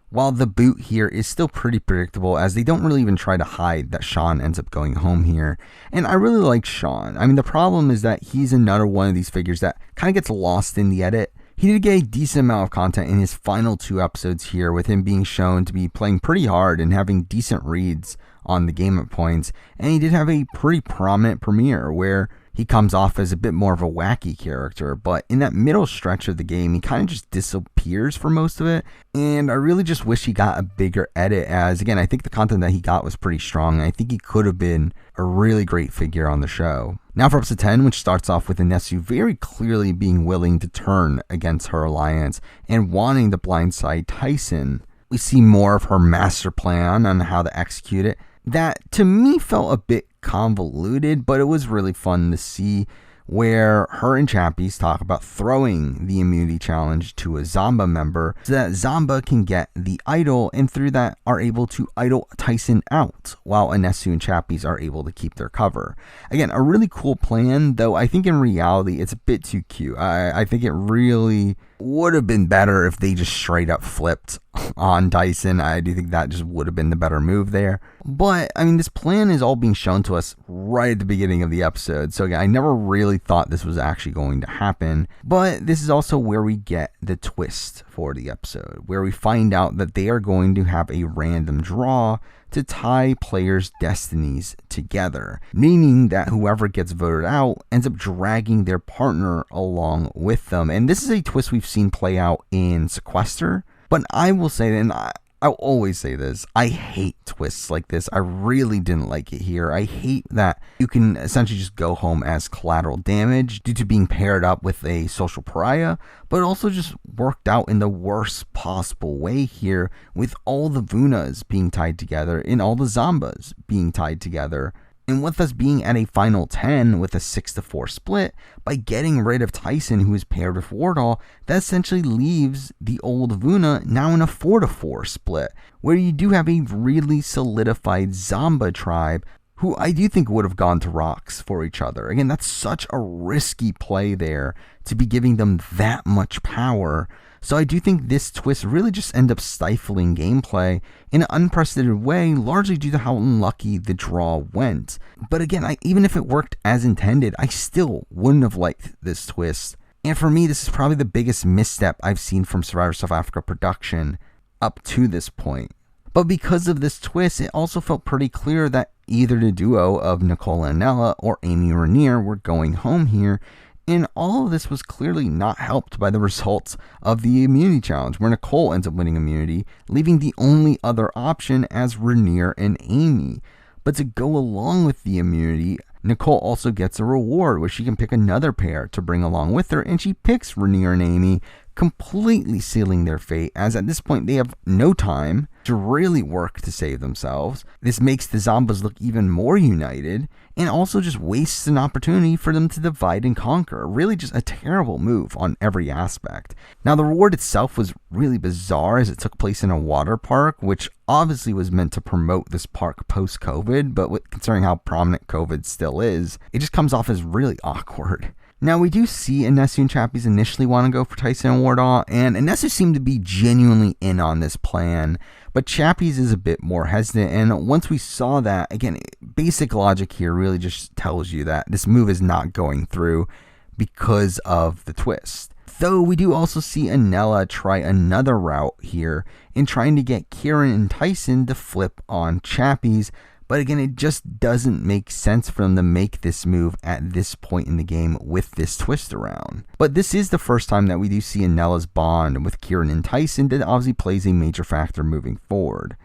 while the boot here is still pretty predictable, as they don't really even try to hide that Sean ends up going home here. And I really like Sean. I mean, the problem is that he's another one of these figures that kind of gets lost in the edit. He did get a decent amount of content in his final 2 episodes here, with him being shown to be playing pretty hard and having decent reads on the game at points, and he did have a pretty prominent premiere where he comes off as a bit more of a wacky character, but in that middle stretch of the game, he kind of just disappears for most of it, and I really just wish he got a bigger edit, as again, I think the content that he got was pretty strong, and I think he could have been a really great figure on the show. Now for episode 10, which starts off with Anesu very clearly being willing to turn against her alliance and wanting to blindside Tyson. We see more of her master plan on how to execute it. That to me felt a bit convoluted, but it was really fun to see, where her and Chappies talk about throwing the immunity challenge to a Zamba member so that Zamba can get the idol, and through that are able to idol Tyson out, while Anesu and Chappies are able to keep their cover. Again, a really cool plan, though I think in reality it's a bit too cute. I think it really would have been better if they just straight up flipped on Tyson. I do think that just would have been the better move there. But, I mean, this plan is all being shown to us right at the beginning of the episode. So, again, I never really thought this was actually going to happen. But this is also where we get the twist for the episode, where we find out that they are going to have a random draw to tie players' destinies together, meaning that whoever gets voted out ends up dragging their partner along with them. And this is a twist we've seen play out in Sequester, but I will say, and I'll always say this, I hate twists like this. I really didn't like it here. I hate that you can essentially just go home as collateral damage due to being paired up with a social pariah, but it also just worked out in the worst possible way here, with all the Vunas being tied together and all the Zambas being tied together. And with us being at a final 10 with a 6-4 split, by getting rid of Tyson, who is paired with Wardah, that essentially leaves the old Vuna now in a 4-4 split, where you do have a really solidified Zamba tribe, who I do think would have gone to rocks for each other. Again, that's such a risky play there, to be giving them that much power. So I do think this twist really just ended up stifling gameplay in an unprecedented way, largely due to how unlucky the draw went. But again, even if it worked as intended, I still wouldn't have liked this twist. And for me, this is probably the biggest misstep I've seen from Survivor South Africa production up to this point. But because of this twist, it also felt pretty clear that either the duo of Nicole and Nella or Amy Rainier were going home here, And all of this was clearly not helped by the results of the immunity challenge, where Nicole ends up winning immunity, leaving the only other option as Rhaenyra and Amy. But to go along with the immunity, Nicole also gets a reward where she can pick another pair to bring along with her, and she picks Rhaenyra and Amy, completely sealing their fate, as at this point they have no time to really work to save themselves. This makes the Zombas look even more united, and also just wastes an opportunity for them to divide and conquer. Really just a terrible move on every aspect. Now, the reward itself was really bizarre, as it took place in a water park, which obviously was meant to promote this park post-COVID, but considering how prominent COVID still is, it just comes off as really awkward. Now, we do see Anesu and Chappies initially want to go for Tyson and Wardah, and Anesu seemed to be genuinely in on this plan, but Chappies is a bit more hesitant, and once we saw that, again, basic logic here really just tells you that this move is not going through because of the twist. Though we do also see Anela try another route here in trying to get Kieran and Tyson to flip on Chappies, but again, it just doesn't make sense for them to make this move at this point in the game with this twist around. But this is the first time that we do see Anela's bond with Kieran and Tyson that obviously plays a major factor moving forward.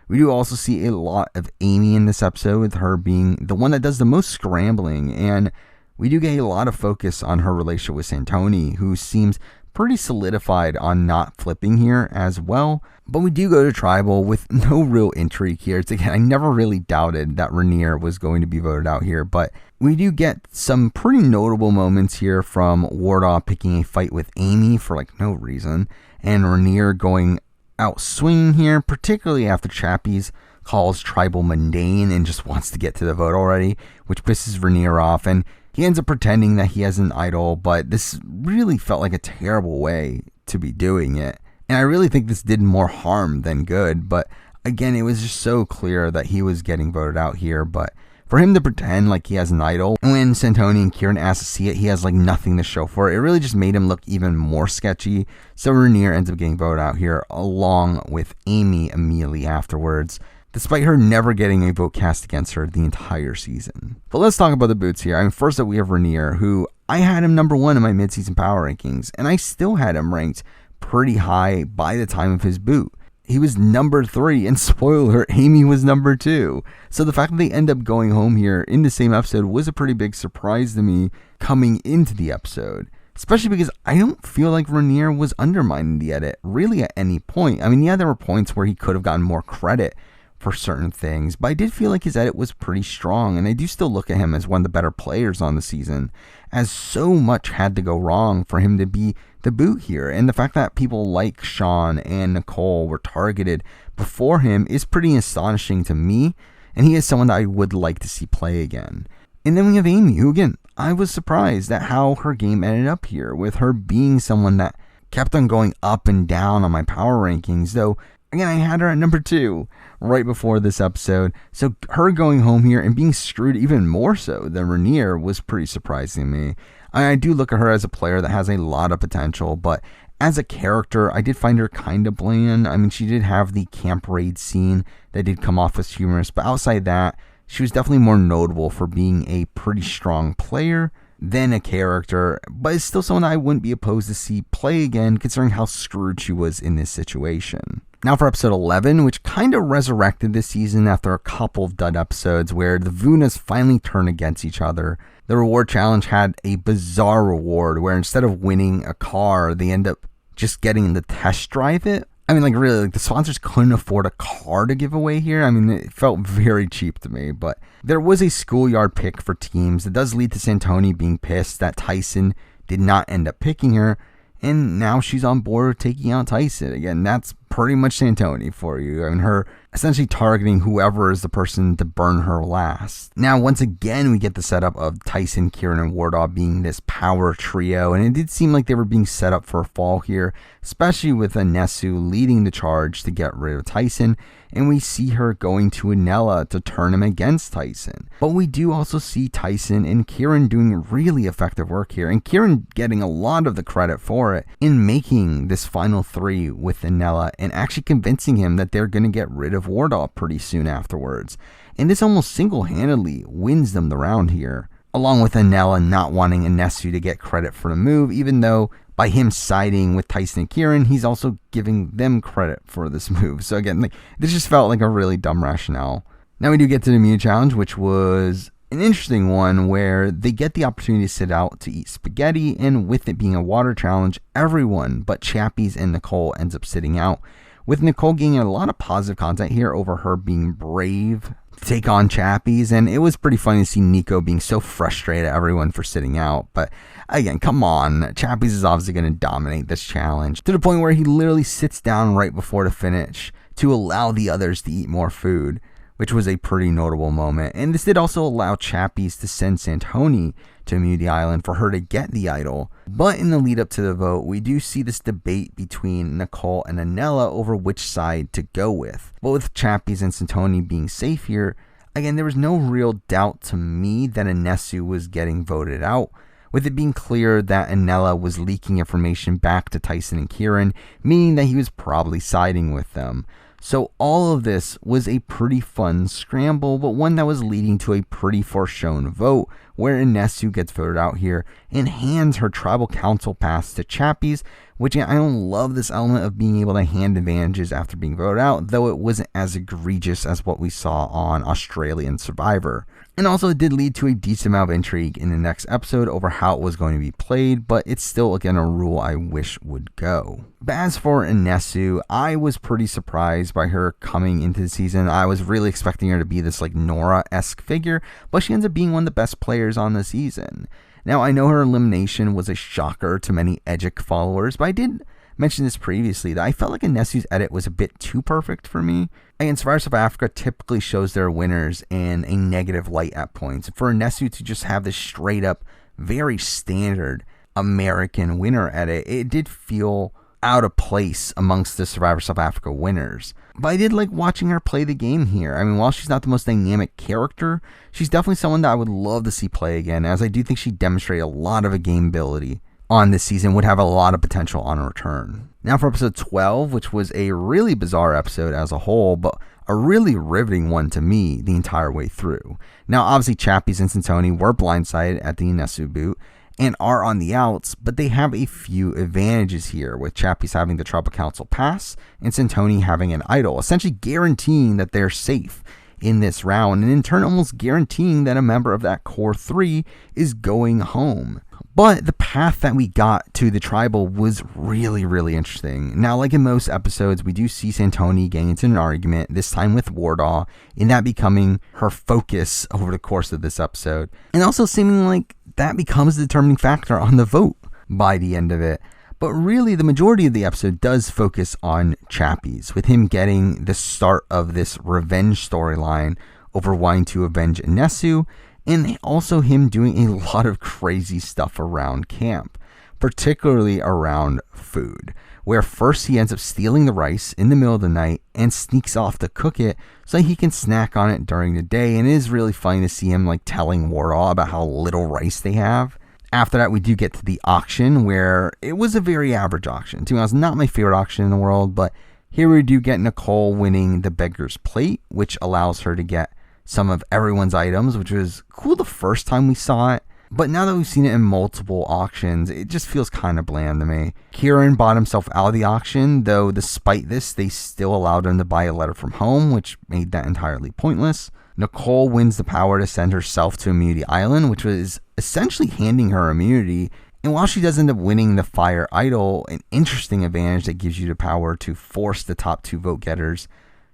We do also see a lot of Amy in this episode, with her being the one that does the most scrambling, and we do get a lot of focus on her relationship with Santoni, who seems pretty solidified on not flipping here as well. But we do go to tribal with no real intrigue here. It's, again, I never really doubted that Rhaenyra was going to be voted out here, but we do get some pretty notable moments here from Wardah picking a fight with Amy for like no reason, and Rhaenyra going out swinging here, particularly after Chappies calls tribal mundane and just wants to get to the vote already, which pisses Rhaenyra off, and he ends up pretending that he has an idol, but this really felt like a terrible way to be doing it. And I really think this did more harm than good, but again, it was just so clear that he was getting voted out here. But for him to pretend like he has an idol, when Santoni and Kieran ask to see it, he has like nothing to show for it. It really just made him look even more sketchy. So Rhaenyra ends up getting voted out here, along with Amy immediately afterwards, despite her never getting a vote cast against her the entire season. But let's talk about the boots here. I mean, first up, we have Rhaenyra, who I had him number 1 in my midseason power rankings, and I still had him ranked pretty high by the time of his boot. He was number 3, and spoiler, Amy was number 2. So the fact that they end up going home here in the same episode was a pretty big surprise to me coming into the episode. Especially because I don't feel like Rhaenyra was undermining the edit, really at any point. I mean, yeah, there were points where he could have gotten more credit for certain things, but I did feel like his edit was pretty strong, and I do still look at him as one of the better players on the season, as so much had to go wrong for him to be the boot here. And the fact that people like Sean and Nicole were targeted before him is pretty astonishing to me, and he is someone that I would like to see play again. And then we have Amy, who, again, I was surprised at how her game ended up here, with her being someone that kept on going up and down on my power rankings, though again, I had her at number 2 right before this episode. So her going home here and being screwed even more so than Rhaenyra was pretty surprising to me. I do look at her as a player that has a lot of potential, but as a character, I did find her kind of bland. I mean, she did have the camp raid scene that did come off as humorous, but outside that, she was definitely more notable for being a pretty strong player than a character, but is still someone I wouldn't be opposed to see play again, considering how screwed she was in this situation. Now for episode 11, which kind of resurrected this season after a couple of dud episodes where the Vunas finally turn against each other. The reward challenge had a bizarre reward where instead of winning a car, they end up just getting to test drive it. I mean, like, really, like, the sponsors couldn't afford a car to give away here. I mean, it felt very cheap to me, but there was a schoolyard pick for teams. It does lead to Santoni being pissed that Tyson did not end up picking her, and now she's on board taking out Tyson. Again, that's pretty much Santoni for you. I mean, her essentially targeting whoever is the person to burn her last. Now, once again, we get the setup of Tyson, Kieran, and Wardah being this power trio, and it did seem like they were being set up for a fall here, especially with Anesu leading the charge to get rid of Tyson, and we see her going to Anela to turn him against Tyson. But we do also see Tyson and Kieran doing really effective work here, and Kieran getting a lot of the credit for it in making this final 3 with Anela and actually convincing him that they're going to get rid of Wardah pretty soon afterwards. And this almost single-handedly wins them the round here. along with Anela not wanting Anesu to get credit for the move, even though by him siding with Tyson and Kieran, he's also giving them credit for this move. So again, this just felt like a really dumb rationale. Now we do get to the immunity challenge, which was an interesting one where they get the opportunity to sit out to eat spaghetti, and with it being a water challenge, everyone but Chappies and Nicole ends up sitting out, with Nicole getting a lot of positive content here over her being brave to take on Chappies, and it was pretty funny to see Nico being so frustrated at everyone for sitting out. But again, come on, Chappies is obviously going to dominate this challenge to the point where he literally sits down right before the finish to allow the others to eat more food, which was a pretty notable moment. And this did also allow Chappies to send Santoni to Immunity Island for her to get the idol. But in the lead up to the vote, we do see this debate between Nicole and Anela over which side to go with. But with Chappies and Santoni being safe here, again, there was no real doubt to me that Anesu was getting voted out, with it being clear that Anela was leaking information back to Tyson and Kieran, meaning that he was probably siding with them. So all of this was a pretty fun scramble, but one that was leading to a pretty foreshown vote, where Anesu gets voted out here and hands her tribal council pass to Chappies, which I don't love this element of being able to hand advantages after being voted out, though it wasn't as egregious as what we saw on Australian Survivor. And also it did lead to a decent amount of intrigue in the next episode over how it was going to be played, but it's still, again, a rule I wish would go. But as for Anesu, I was pretty surprised by her coming into the season. I was really expecting her to be this Nora-esque figure, but she ends up being one of the best players on the season. Now, I know her elimination was a shocker to many Edgic followers, but I did mention this previously, that I felt like Anesu's edit was a bit too perfect for me. And Survivor South Africa typically shows their winners in a negative light at points. For Anesu to just have this straight up, very standard American winner edit, it did feel out of place amongst the Survivor South Africa winners. But I did like watching her play the game here. I mean, while she's not the most dynamic character, she's definitely someone that I would love to see play again, as I do think she demonstrated a lot of a game ability on this season, would have a lot of potential on return. Now for episode 12, which was a really bizarre episode as a whole, but a really riveting one to me the entire way through. Now obviously Chappies and Santoni were blindsided at the Anesu boot and are on the outs, but they have a few advantages here, with Chappies having the Tribal Council pass and Santoni having an idol, essentially guaranteeing that they're safe in this round, and in turn almost guaranteeing that a member of that core 3 is going home. But the path that we got to the tribal was really, really interesting. Now, like in most episodes, we do see Santoni getting into an argument, this time with Wardah, and that becoming her focus over the course of this episode. And also seeming like that becomes the determining factor on the vote by the end of it. But really, the majority of the episode does focus on Chappies, with him getting the start of this revenge storyline over wanting to avenge Anesu, and also him doing a lot of crazy stuff around camp, particularly around food, where first he ends up stealing the rice in the middle of the night and sneaks off to cook it so he can snack on it during the day. And it is really funny to see him telling Wardah about how little rice they have. After that, we do get to the auction, where it was a very average auction. To be honest, not my favorite auction in the world, but here we do get Nicole winning the beggar's plate, which allows her to get some of everyone's items, which was cool the first time we saw it. But now that we've seen it in multiple auctions, it just feels kind of bland to me. Kieran bought himself out of the auction, though despite this, they still allowed him to buy a letter from home, which made that entirely pointless. Nicole wins the power to send herself to Immunity Island, which was essentially handing her immunity. And while she does end up winning the Fire Idol, an interesting advantage that gives you the power to force the top 2 vote getters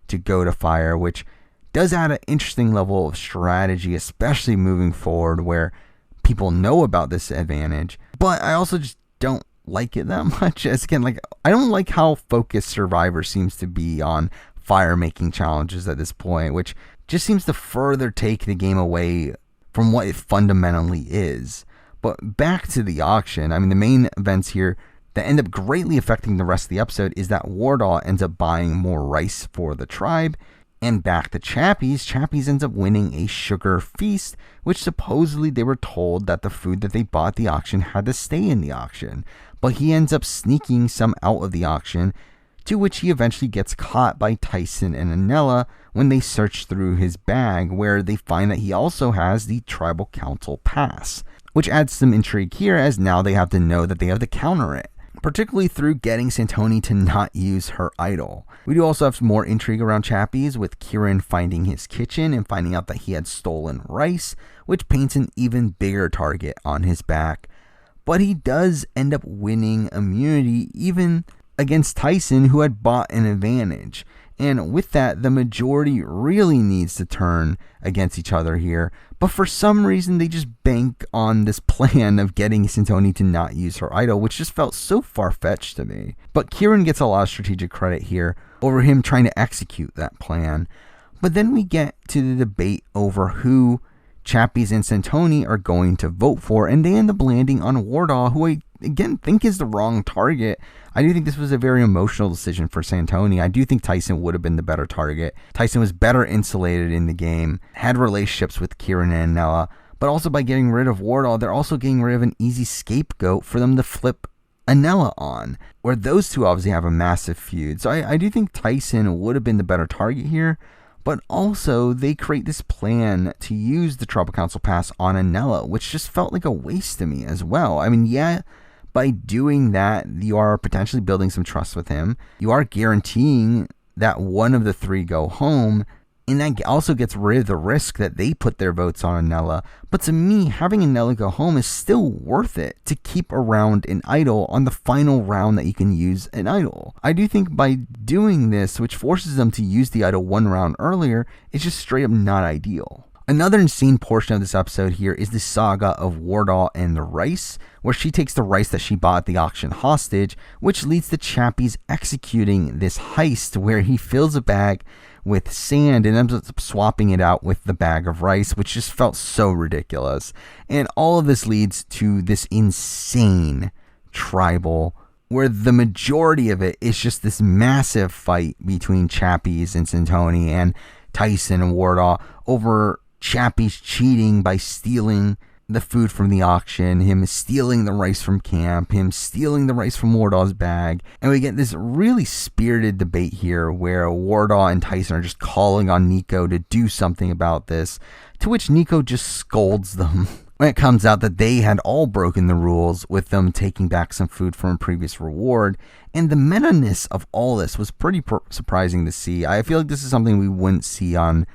to go to Fire, which does add an interesting level of strategy, especially moving forward where people know about this advantage. But I also just don't like it that much. As again, I don't like how focused Survivor seems to be on fire making challenges at this point, which just seems to further take the game away from what it fundamentally is. But back to the auction, I mean, the main events here that end up greatly affecting the rest of the episode is that Wardah ends up buying more rice for the tribe. And back to Chappies, Chappies ends up winning a sugar feast, which supposedly they were told that the food that they bought at the auction had to stay in the auction. But he ends up sneaking some out of the auction to which he eventually gets caught by Tyson and Anela when they search through his bag, where they find that he also has the Tribal Council pass, which adds some intrigue here, as now they have to know that they have to counter it, particularly through getting Santoni to not use her idol. We do also have some more intrigue around Chappies, with Kieran finding his kitchen and finding out that he had stolen rice, which paints an even bigger target on his back. But he does end up winning immunity even against Tyson, who had bought an advantage. And with that, the majority really needs to turn against each other here. But for some reason, they just bank on this plan of getting Santoni to not use her idol, which just felt so far-fetched to me. But Kieran gets a lot of strategic credit here over him trying to execute that plan. But then we get to the debate over who Chappies and Santoni are going to vote for, and they end up landing on Wardah, who I again think is the wrong target. I do think this was a very emotional decision for Santoni. I do think Tyson would have been the better target. Tyson was better insulated in the game, had relationships with Kieran and Anela, but also by getting rid of Wardah, they're also getting rid of an easy scapegoat for them to flip Anela on, where those two obviously have a massive feud. So I do think Tyson would have been the better target here. But also, they create this plan to use the Tribal Council pass on Anela, which just felt like a waste to me as well. I mean, yeah, by doing that, you are potentially building some trust with him. You are guaranteeing that one of the three go home, and that also gets rid of the risk that they put their votes on Anela. But to me, having Anela go home is still worth it to keep around an idol on the final round that you can use an idol. I do think by doing this, which forces them to use the idol one round earlier, it's just straight up not ideal. Another insane portion of this episode here is the saga of Wardah and the rice, where she takes the rice that she bought at the auction hostage, which leads to Chappies executing this heist where he fills a bag with sand and ends up swapping it out with the bag of rice, which just felt so ridiculous. And all of this leads to this insane tribal, where the majority of it is just this massive fight between Chappies and Santoni and Tyson and Wardah over Chappies cheating by stealing the food from the auction, him stealing the rice from camp, him stealing the rice from Wardah's bag. And we get this really spirited debate here where Wardah and Tyson are just calling on Nico to do something about this, to which Nico just scolds them when it comes out that they had all broken the rules, with them taking back some food from a previous reward. And the meta-ness of all this was pretty surprising to see. I feel like this is something we wouldn't see on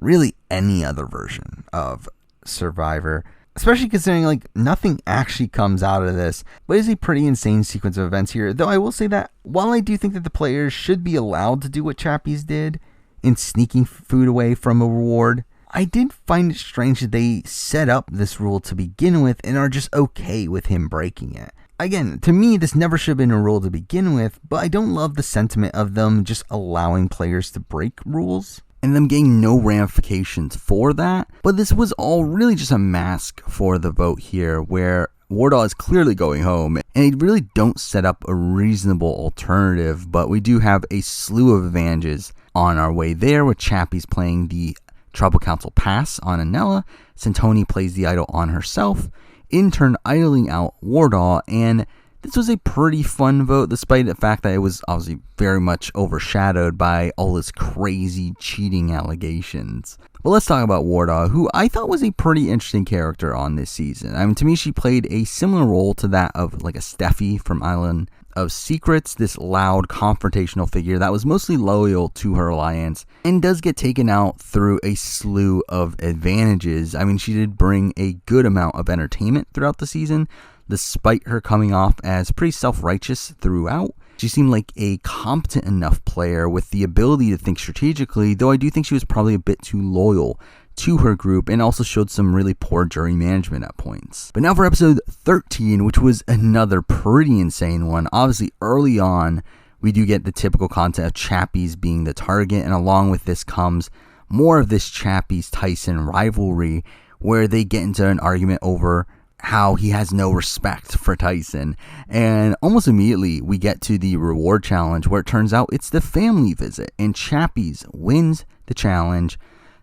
really any other version of Survivor, especially considering like nothing actually comes out of this. But it's a pretty insane sequence of events here, though I will say that while I do think that the players should be allowed to do what Chappies did in sneaking food away from a reward, I did find it strange that they set up this rule to begin with and are just okay with him breaking it. Again, to me, this never should have been a rule to begin with, but I don't love the sentiment of them just allowing players to break rules and them getting no ramifications for that. But this was all really just a mask for the vote here, where Wardah is clearly going home, and they really don't set up a reasonable alternative, but we do have a slew of advantages on our way there, with Chappies playing the Tribal Council pass on Anela, Santoni plays the idol on herself, in turn idling out Wardah, and this was a pretty fun vote, despite the fact that it was obviously very much overshadowed by all this crazy cheating allegations. But let's talk about Wardah, who I thought was a pretty interesting character on this season. I mean, to me, she played a similar role to that of like a Steffi from Island of Secrets, this loud confrontational figure that was mostly loyal to her alliance and does get taken out through a slew of advantages. I mean, she did bring a good amount of entertainment throughout the season, despite her coming off as pretty self-righteous throughout. She seemed like a competent enough player with the ability to think strategically, though I do think she was probably a bit too loyal to her group and also showed some really poor jury management at points. But now for episode 13, which was another pretty insane one. Obviously, early on, we do get the typical content of Chappies being the target, and along with this comes more of this Chappies-Tyson rivalry, where they get into an argument over how he has no respect for Tyson. And almost immediately we get to the reward challenge, where it turns out it's the family visit, and Chappies wins the challenge,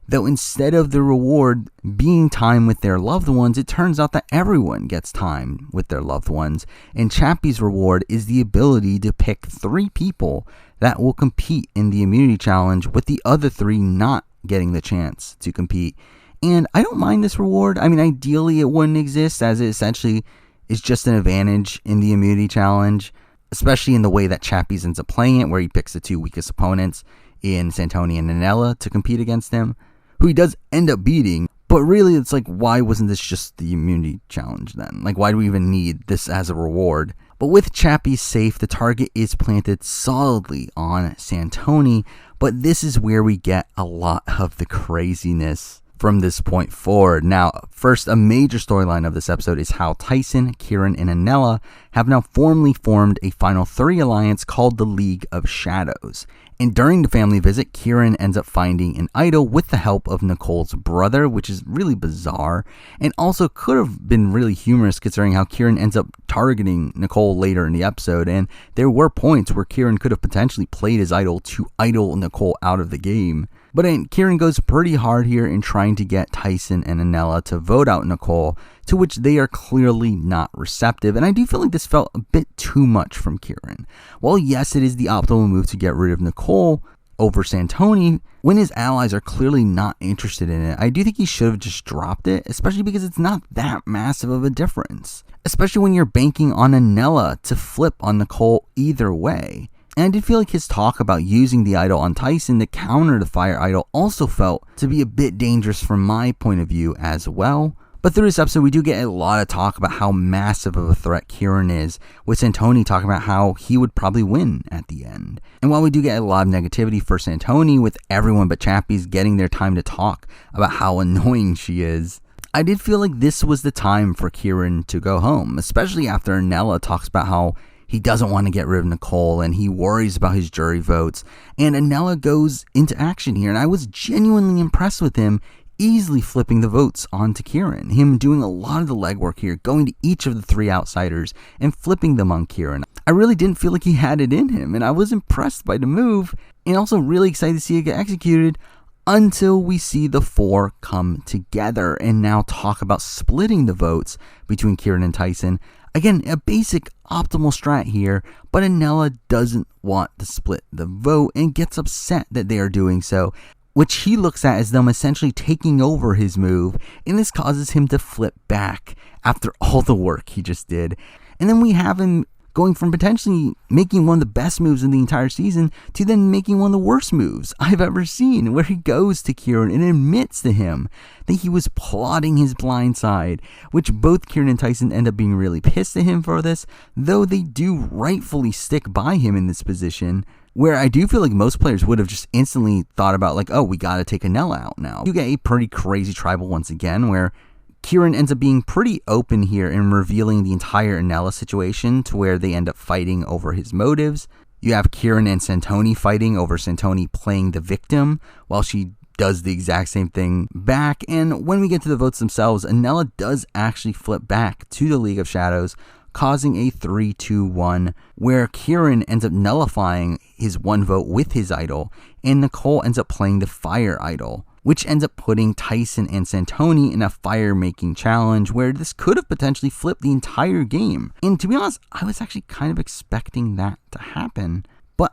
Though instead of the reward being time with their loved ones, it turns out that everyone gets time with their loved ones. And Chappie's reward is the ability to pick 3 people that will compete in the immunity challenge, with the other 3 not getting the chance to compete. And I don't mind this reward. I mean, ideally it wouldn't exist, as it essentially is just an advantage in the immunity challenge, especially in the way that Chappie's ends up playing it, where he picks the 2 weakest opponents in Santoni and Nanella to compete against him, who he does end up beating. But really, it's like, why wasn't this just the immunity challenge then? Like, why do we even need this as a reward? But with Chappie safe, the target is planted solidly on Santoni. But this is where we get a lot of the craziness from this point forward. Now, first, a major storyline of this episode is how Tyson, Kieran, and Anella have now formally formed a Final 3 alliance called the League of Shadows. And during the family visit, Kieran ends up finding an idol with the help of Nicole's brother, which is really bizarre, and also could have been really humorous considering how Kieran ends up targeting Nicole later in the episode. And there were points where Kieran could have potentially played his idol to idol Nicole out of the game. But Kieran goes pretty hard here in trying to get Tyson and Anella to vote out Nicole, to which they are clearly not receptive. And I do feel like this felt a bit too much from Kieran. While yes, it is the optimal move to get rid of Nicole over Santoni, when his allies are clearly not interested in it, I do think he should have just dropped it, especially because it's not that massive of a difference. Especially when you're banking on Anella to flip on Nicole either way. And I did feel like his talk about using the idol on Tyson to counter the fire idol also felt to be a bit dangerous from my point of view as well. But through this episode, we do get a lot of talk about how massive of a threat Kieran is, with Santoni talking about how he would probably win at the end. And while we do get a lot of negativity for Santoni, with everyone but Chappie's getting their time to talk about how annoying she is, I did feel like this was the time for Kieran to go home, especially after Anella talks about how he doesn't want to get rid of Nicole and he worries about his jury votes. And Anella goes into action here, and I was genuinely impressed with him easily flipping the votes onto Kieran. Him doing a lot of the legwork here, going to each of the 3 outsiders and flipping them on Kieran. I really didn't feel like he had it in him, and I was impressed by the move and also really excited to see it get executed, until we see the 4 come together and now talk about splitting the votes between Kieran and Tyson. Again, a basic optimal strat here, but Anella doesn't want to split the vote and gets upset that they are doing so, which he looks at as them essentially taking over his move, and this causes him to flip back after all the work he just did. And then we have him going from potentially making one of the best moves in the entire season to then making one of the worst moves I've ever seen, where he goes to Kieran and admits to him that he was plotting his blind side, which both Kieran and Tyson end up being really pissed at him for this, though they do rightfully stick by him in this position, where I do feel like most players would have just instantly thought about like, oh, we gotta take Anella out now. You get a pretty crazy tribal once again, where Kieran ends up being pretty open here in revealing the entire Anella situation, to where they end up fighting over his motives. You have Kieran and Santoni fighting over Santoni playing the victim while she does the exact same thing back. And when we get to the votes themselves, Anella does actually flip back to the League of Shadows, causing a 3-2-1, where Kieran ends up nullifying his 1 vote with his idol, and Nicole ends up playing the fire idol, which ends up putting Tyson and Santoni in a fire-making challenge, where this could have potentially flipped the entire game. And to be honest, I was actually kind of expecting that to happen, but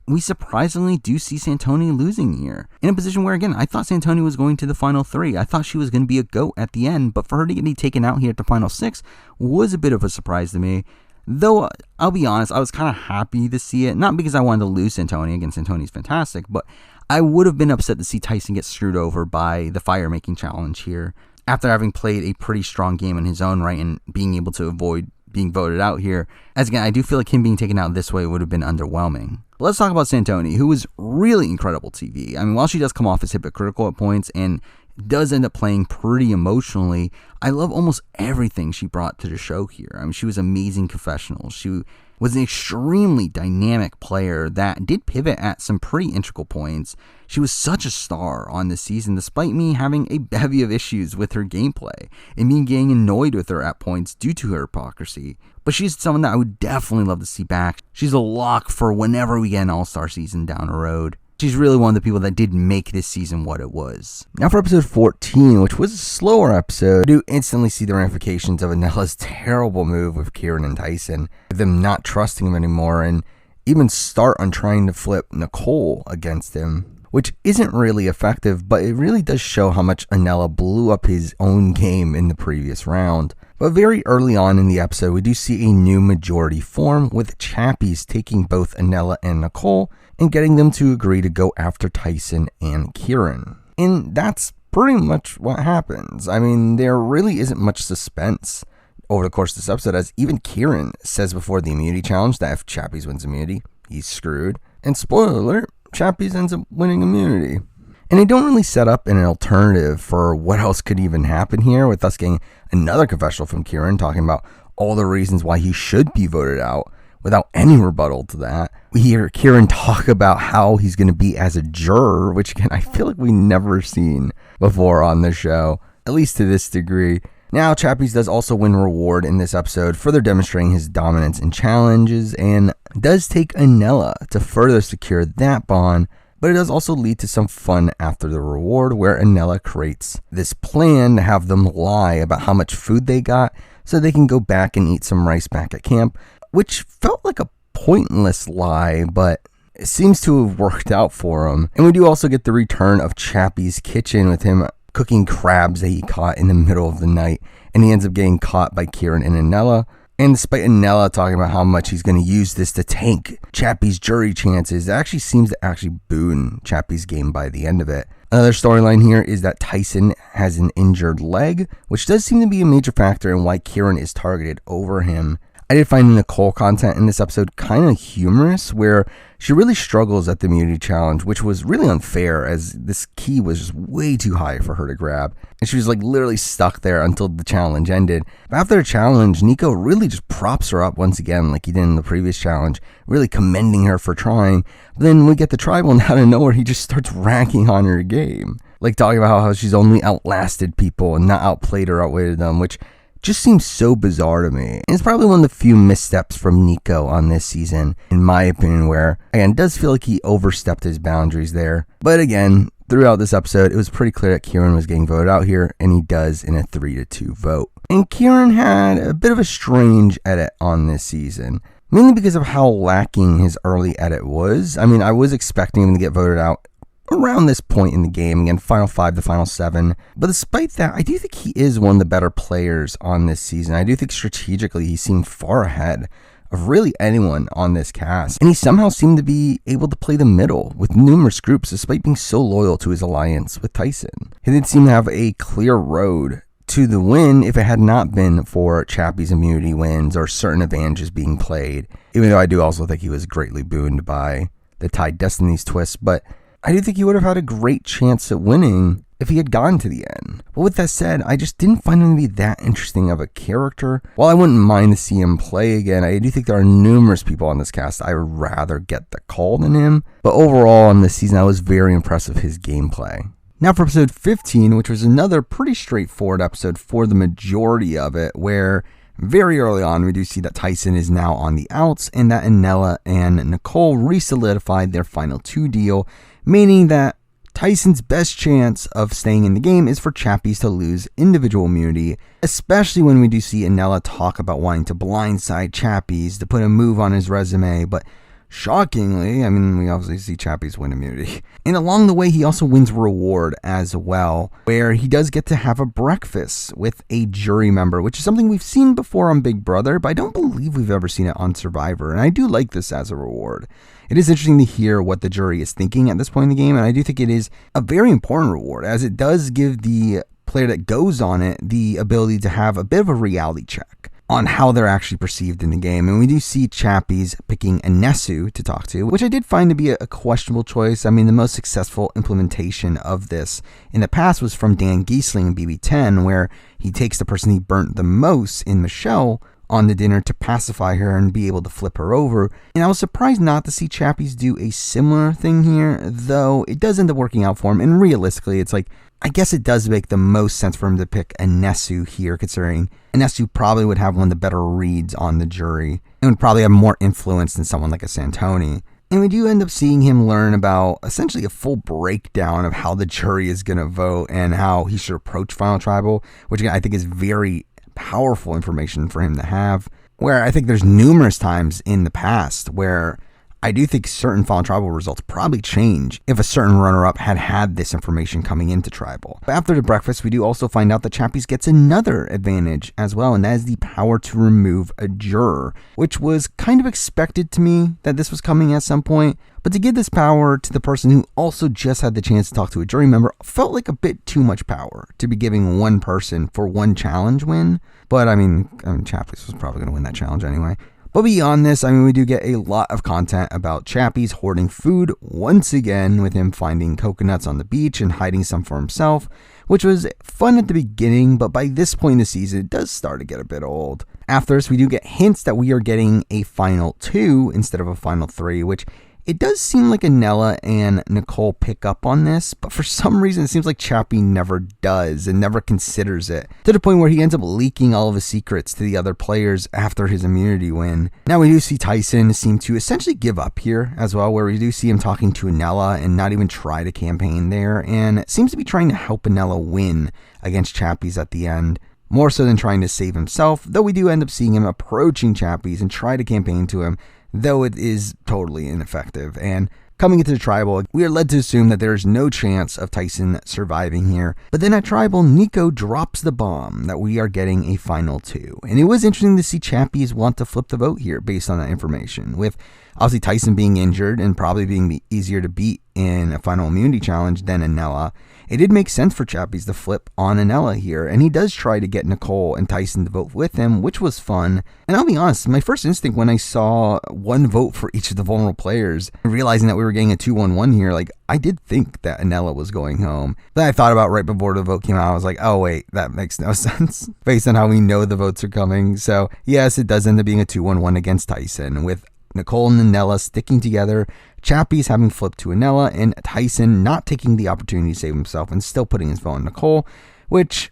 we surprisingly do see Santoni losing here, in a position where, again, I thought Santoni was going to the final 3. I thought she was going to be a GOAT at the end, but for her to get me taken out here at the final 6 was a bit of a surprise to me. Though, I'll be honest, I was kind of happy to see it, not because I wanted to lose Santoni. Again, Santoni's fantastic, but I would have been upset to see Tyson get screwed over by the fire-making challenge here, after having played a pretty strong game in his own right and being able to avoid being voted out here. As again, I do feel like him being taken out this way would have been underwhelming. But let's talk about Santoni, who was really incredible TV. I mean, while she does come off as hypocritical at points and does end up playing pretty emotionally, I love almost everything she brought to the show here. I mean, she was amazing confessional. She was an extremely dynamic player that did pivot at some pretty integral points. She was such a star on this season, despite me having a bevy of issues with her gameplay and me getting annoyed with her at points due to her hypocrisy. But she's someone that I would definitely love to see back. She's a lock for whenever we get an all-star season down the road. She's really one of the people that did make this season what it was. Now for episode 14, which was a slower episode, we do instantly see the ramifications of Anella's terrible move with Kieran and Tyson, them not trusting him anymore, and even start on trying to flip Nicole against him, which isn't really effective, but it really does show how much Anella blew up his own game in the previous round. But very early on in the episode, we do see a new majority form, with Chappies taking both Anella and Nicole and getting them to agree to go after Tyson and Kieran. And that's pretty much what happens. I mean, there really isn't much suspense over the course of this episode, as even Kieran says before the immunity challenge that if Chappies wins immunity, he's screwed. And spoiler alert, Chappies ends up winning immunity. And they don't really set up an alternative for what else could even happen here, with us getting another confessional from Kieran talking about all the reasons why he should be voted out without any rebuttal to that. We hear Kieran talk about how he's going to be as a juror, which again, I feel like we never seen before on the show, at least to this degree. Now, Chappies does also win reward in this episode, further demonstrating his dominance in challenges, and does take Anella to further secure that bond, but it does also lead to some fun after the reward, where Anella creates this plan to have them lie about how much food they got so they can go back and eat some rice back at camp, which felt like a pointless lie, but it seems to have worked out for him. And we do also get the return of Chappies' kitchen, with him cooking crabs that he caught in the middle of the night, and he ends up getting caught by Kieran and Anella. And despite Anella talking about how much he's going to use this to tank Chappies' jury chances, it actually seems to actually boon Chappies' game by the end of it. Another storyline here is that Tyson has an injured leg, which does seem to be a major factor in why Kieran is targeted over him. I did find Nicole content in this episode kind of humorous, where she really struggles at the immunity challenge, which was really unfair, as this key was just way too high for her to grab, and she was like literally stuck there until the challenge ended. But after the challenge, Nico really just props her up once again, like he did in the previous challenge, really commending her for trying. But then we get the tribal, and out of nowhere, he just starts ragging on her game, like talking about how she's only outlasted people and not outplayed or outweighted them, which just seems so bizarre to me. And it's probably one of the few missteps from Nico on this season, in my opinion, where, again, it does feel like he overstepped his boundaries there. But again, throughout this episode, it was pretty clear that Kieran was getting voted out here, and he does in a 3-2 vote. And Kieran had a bit of a strange edit on this season, mainly because of how lacking his early edit was. I mean, I was expecting him to get voted out around this point in the game, again, final 5 to final 7. But despite that, I do think he is one of the better players on this season. I do think strategically he seemed far ahead of really anyone on this cast, and he somehow seemed to be able to play the middle with numerous groups despite being so loyal to his alliance with Tyson. He did seem to have a clear road to the win if it had not been for Chappies' immunity wins or certain advantages being played, even though I do also think he was greatly booned by the Tide Destinies twist. But I do think he would have had a great chance at winning if he had gone to the end. But with that said, I just didn't find him to be that interesting of a character. While I wouldn't mind to see him play again, I do think there are numerous people on this cast I would rather get the call than him. But overall on this season, I was very impressed with his gameplay. Now for episode 15, which was another pretty straightforward episode for the majority of it, where very early on, we do see that Tyson is now on the outs, and that Anella and Nicole re-solidified their final 2 deal, meaning that Tyson's best chance of staying in the game is for Chappies to lose individual immunity, especially when we do see Anella talk about wanting to blindside Chappies to put a move on his resume, but shockingly, I mean, we obviously see Chappies win immunity. And along the way, he also wins reward as well, where he does get to have a breakfast with a jury member, which is something we've seen before on Big Brother, but I don't believe we've ever seen it on Survivor, and I do like this as a reward. It is interesting to hear what the jury is thinking at this point in the game, and I do think it is a very important reward, as it does give the player that goes on it the ability to have a bit of a reality check on how they're actually perceived in the game. And we do see Chappies picking Anesu to talk to, which I did find to be a questionable choice. I mean, the most successful implementation of this in the past was from Dan Giesling in BB10, where he takes the person he burnt the most in Michelle on the dinner to pacify her and be able to flip her over. And I was surprised not to see Chappies do a similar thing here, though it does end up working out for him. And realistically, it's like, I guess it does make the most sense for him to pick Anesu here, considering Anesu probably would have one of the better reads on the jury and would probably have more influence than someone like a Santoni. And we do end up seeing him learn about essentially a full breakdown of how the jury is going to vote and how he should approach Final Tribal, which again, I think is very powerful information for him to have. Where I think there's numerous times in the past where I do think certain Final Tribal results probably change if a certain runner-up had this information coming into Tribal. But after the breakfast, we do also find out that Chappies gets another advantage as well, and that is the power to remove a juror, which was kind of expected to me that this was coming at some point. But to give this power to the person who also just had the chance to talk to a jury member felt like a bit too much power to be giving one person for one challenge win. But I mean Chappies was probably going to win that challenge anyway. But beyond this, we do get a lot of content about Chappies hoarding food once again, with him finding coconuts on the beach and hiding some for himself, which was fun at the beginning, but by this point in the season, it does start to get a bit old. After this, we do get hints that we are getting a final 2 instead of a final 3, which it does seem like Anela and Nicole pick up on this, but for some reason it seems like Chappie never does and never considers it, to the point where he ends up leaking all of his secrets to the other players after his immunity win. Now we do see Tyson seem to essentially give up here as well, where we do see him talking to Anela and not even try to campaign there, and seems to be trying to help Anela win against Chappies at the end, more so than trying to save himself, though we do end up seeing him approaching Chappies and try to campaign to him, though it is totally ineffective. And coming into the Tribal, we are led to assume that there is no chance of Tyson surviving here. But then at Tribal, Nico drops the bomb that we are getting a final 2. And it was interesting to see Chappies want to flip the vote here based on that information, with obviously Tyson being injured and probably being easier to beat in a final immunity challenge than Anela. It did make sense for Chappies to flip on Anela here, and he does try to get Nicole and Tyson to vote with him, which was fun. And I'll be honest, my first instinct when I saw one vote for each of the vulnerable players, realizing that we were getting a 2-1-1 here, I did think that Anela was going home. Then I thought about right before the vote came out, I was like, oh wait, that makes no sense, based on how we know the votes are coming. So yes, it does end up being a 2-1-1 against Tyson, with Nicole and Anela sticking together, Chappies having flipped to Anela, and Tyson not taking the opportunity to save himself and still putting his vote on Nicole, which,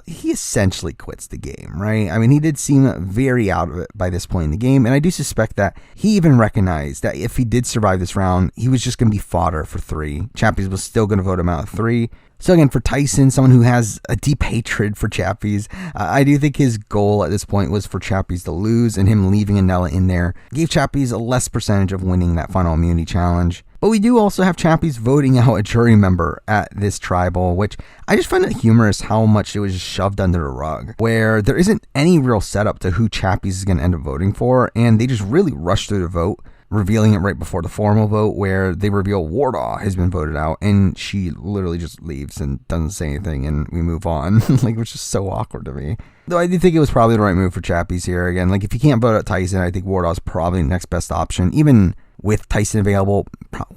he essentially quits the game, right? He did seem very out of it by this point in the game, and I do suspect that he even recognized that if he did survive this round, he was just going to be fodder for 3. Chappies was still going to vote him out of 3. So again, for Tyson, someone who has a deep hatred for Chappies, I do think his goal at this point was for Chappies to lose, and him leaving Anela in there gave Chappies a less percentage of winning that final immunity challenge. But we do also have Chappies voting out a jury member at this Tribal, which I just find it humorous how much it was just shoved under the rug, where there isn't any real setup to who Chappies is going to end up voting for, and they just really rush through the vote, revealing it right before the formal vote, where they reveal Wardah has been voted out, and she literally just leaves and doesn't say anything, and we move on. It was just so awkward to me. Though I do think it was probably the right move for Chappies here. Again, if you can't vote out Tyson, I think Wardah is probably the next best option. Even with Tyson available,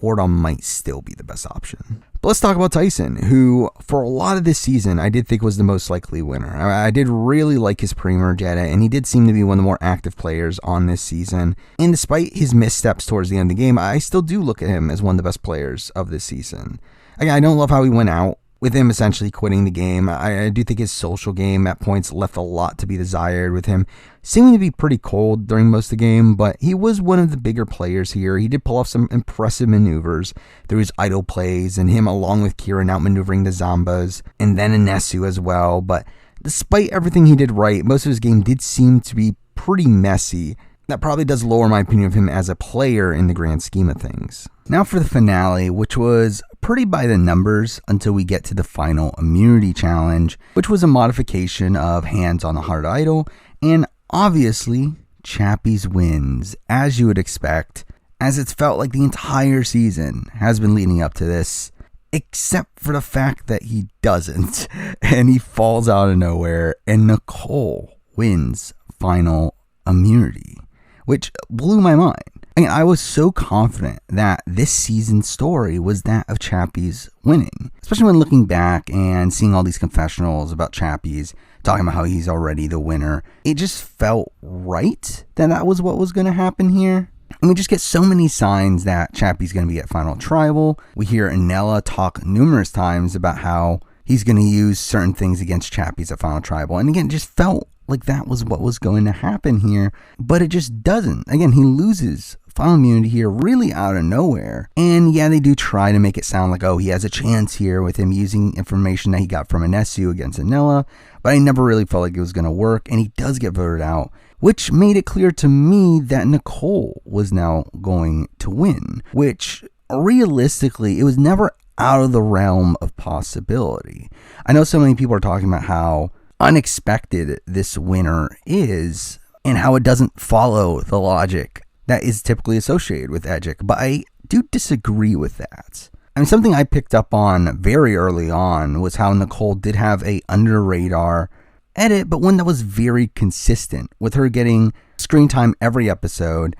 Wardah might still be the best option. But let's talk about Tyson, who for a lot of this season I did think was the most likely winner. I did really like his pre-merge edit, and he did seem to be one of the more active players on this season. And despite his missteps towards the end of the game, I still do look at him as one of the best players of this season. Again, I don't love how he went out, with him essentially quitting the game. I do think his social game at points left a lot to be desired, with him seeming to be pretty cold during most of the game, but he was one of the bigger players here. He did pull off some impressive maneuvers through his idle plays, and him along with Kieran outmaneuvering the Zombas, and then Anesu as well. But despite everything he did right, most of his game did seem to be pretty messy. That probably does lower my opinion of him as a player in the grand scheme of things. Now for the finale, which was pretty by the numbers until we get to the final immunity challenge, which was a modification of hands on the hard idol, and obviously Chappies wins, as you would expect, as it's felt like the entire season has been leading up to this, except for the fact that he doesn't, and he falls out of nowhere, and Nicole wins final immunity, which blew my mind. I was so confident that this season's story was that of Chappies winning, especially when looking back and seeing all these confessionals about Chappies talking about how he's already the winner. It just felt right that that was what was going to happen here. And we just get so many signs that Chappies going to be at Final Tribal. We hear Anela talk numerous times about how he's going to use certain things against Chappies at Final Tribal. And again, it just felt like that was what was going to happen here, but it just doesn't. Again, he loses final immunity here really out of nowhere. And yeah, they do try to make it sound like, oh, he has a chance here with him using information that he got from Anesu against Anela, but I never really felt like it was going to work, and he does get voted out, which made it clear to me that Nicole was now going to win, which realistically, it was never out of the realm of possibility. I know so many people are talking about how unexpected this winner is and how it doesn't follow the logic that is typically associated with Edgic, but I do disagree with that. I mean, something I picked up on very early on was how Nicole did have a under radar edit, but one that was very consistent with her getting screen time every episode.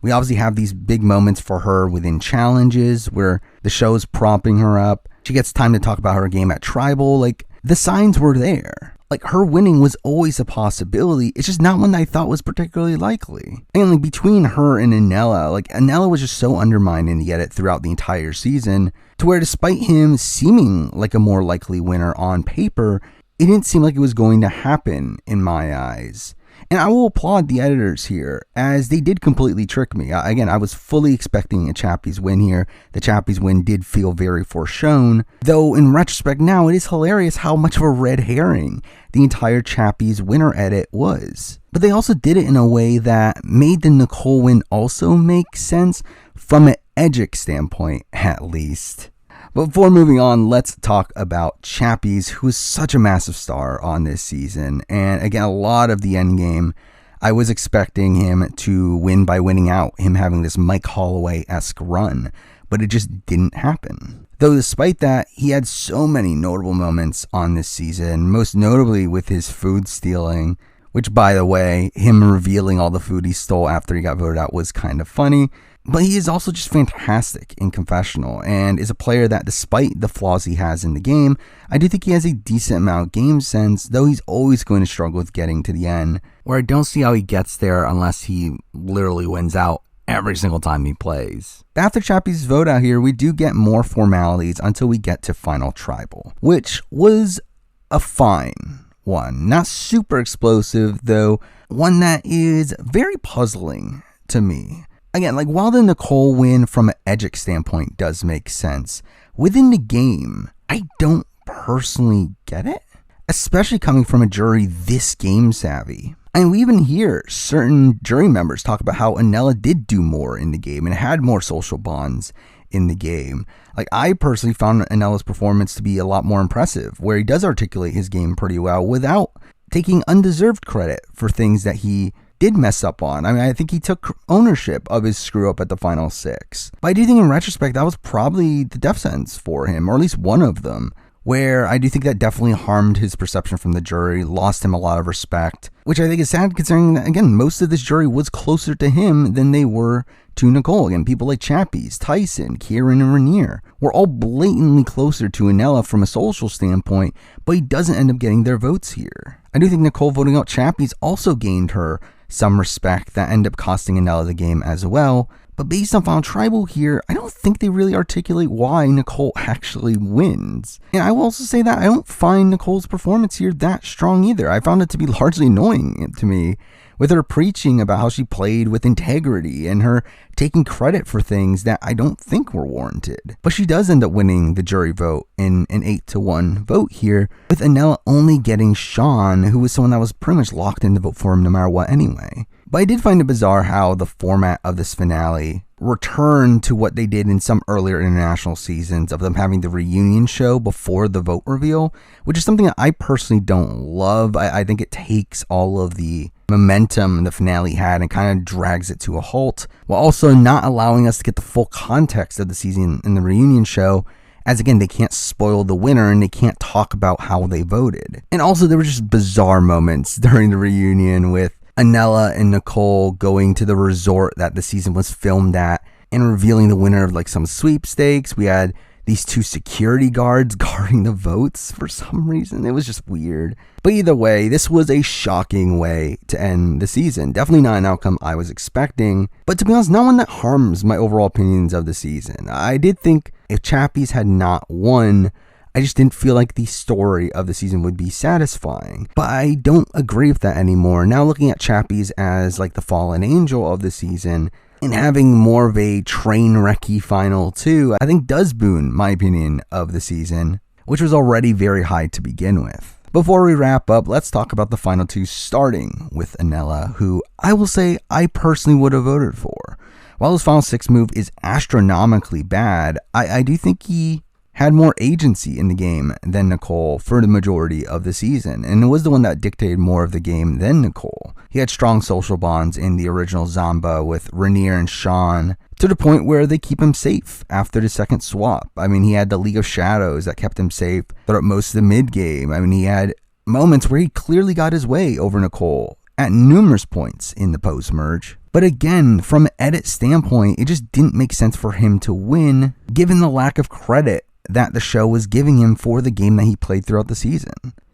We obviously have these big moments for her within challenges where the show's propping her up. She gets time to talk about her game at Tribal. Like, the signs were there. Like, her winning was always a possibility. It's just not one that I thought was particularly likely. And like, between her and Anela, like, Anela was just so undermined in the edit throughout the entire season, to where despite him seeming like a more likely winner on paper, it didn't seem like it was going to happen in my eyes. And I will applaud the editors here, as they did completely trick me. Again, I was fully expecting a Chappies win here. The Chappies win did feel very foreshown, though in retrospect now, it is hilarious how much of a red herring the entire Chappies winner edit was. But they also did it in a way that made the Nicole win also make sense from an Edgic standpoint, at least. But before moving on, let's talk about Chappies, who is such a massive star on this season. And again, a lot of the endgame, I was expecting him to win by winning out, him having this Mike Holloway-esque run, but it just didn't happen. Though despite that, he had so many notable moments on this season, most notably with his food stealing, which, by the way, him revealing all the food he stole after he got voted out was kind of funny. But he is also just fantastic in confessional and is a player that, despite the flaws he has in the game, I do think he has a decent amount of game sense, though he's always going to struggle with getting to the end, where I don't see how he gets there unless he literally wins out every single time he plays. After Chappies' vote out here, we do get more formalities until we get to Final Tribal, which was a fine one. Not super explosive, though one that is very puzzling to me. Again, like, while the Nicole win from an Edgic standpoint does make sense, within the game, I don't personally get it, especially coming from a jury this game savvy. And we even hear certain jury members talk about how Anela did do more in the game and had more social bonds in the game. Like, I personally found Anela's performance to be a lot more impressive, where he does articulate his game pretty well without taking undeserved credit for things that he did mess up on. I mean, I think he took ownership of his screw up at the final 6. But I do think in retrospect, that was probably the death sentence for him, or at least one of them, where I do think that definitely harmed his perception from the jury, lost him a lot of respect, which I think is sad considering that, again, most of this jury was closer to him than they were to Nicole. Again, people like Chappies, Tyson, Kieran, and Rainier were all blatantly closer to Anela from a social standpoint, but he doesn't end up getting their votes here. I do think Nicole voting out Chappies also gained her some respect that ended up costing Anela the game as well. But based on Final Tribal here, I don't think they really articulate why Nicole actually wins. And I will also say that I don't find Nicole's performance here that strong either. I found it to be largely annoying to me, with her preaching about how she played with integrity and her taking credit for things that I don't think were warranted. But she does end up winning the jury vote in an 8-1 vote here, with Anela only getting Sean, who was someone that was pretty much locked in to vote for him no matter what anyway. But I did find it bizarre how the format of this finale returned to what they did in some earlier international seasons of them having the reunion show before the vote reveal, which is something that I personally don't love. I think it takes all of the momentum the finale had and kind of drags it to a halt, while also not allowing us to get the full context of the season in the reunion show, as again, they can't spoil the winner and they can't talk about how they voted. And also there were just bizarre moments during the reunion with Anela and Nicole going to the resort that the season was filmed at and revealing the winner of like some sweepstakes. We had these 2 security guards guarding the votes for some reason. It was just weird. But either way, this was a shocking way to end the season. Definitely not an outcome I was expecting, but to be honest, not one that harms my overall opinions of the season. I did think if Chappies had not won, I just didn't feel like the story of the season would be satisfying. But I don't agree with that anymore. Now looking at Chappies as like the fallen angel of the season, And having more of a train wrecky final too, I think does boon my opinion of the season, which was already very high to begin with. Before we wrap up, let's talk about the final two, starting with Anela, who I will say I personally would have voted for. While his final 6 move is astronomically bad, I do think he had more agency in the game than Nicole for the majority of the season, and was the one that dictated more of the game than Nicole. He had strong social bonds in the original Zamba with Rainier and Sean, to the point where they keep him safe after the second swap. I mean, he had the League of Shadows that kept him safe throughout most of the mid-game. I mean, he had moments where he clearly got his way over Nicole at numerous points in the post-merge. But again, from an edit standpoint, it just didn't make sense for him to win, given the lack of credit that the show was giving him for the game that he played throughout the season.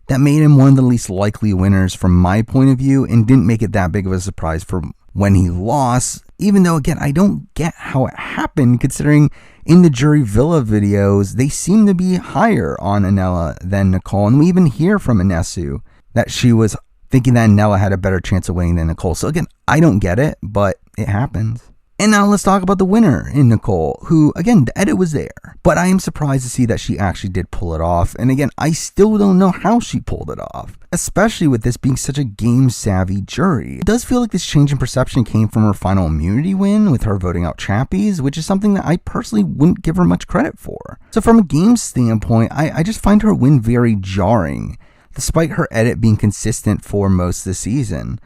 That made him one of the least likely winners from my point of view, and didn't make it that big of a surprise for when he lost, even though, again, I don't get how it happened, considering in the Jury Villa videos, they seem to be higher on Anela than Nicole, and we even hear from Anesu that she was thinking that Anela had a better chance of winning than Nicole. So again, I don't get it, but it happens. And now let's talk about the winner in Nicole, who, again, the edit was there, but I am surprised to see that she actually did pull it off. And again, I still don't know how she pulled it off, especially with this being such a game-savvy jury. It does feel like this change in perception came from her final immunity win with her voting out Chappies, which is something that I personally wouldn't give her much credit for. So from a game standpoint, I just find her win very jarring, despite her edit being consistent for most of the season.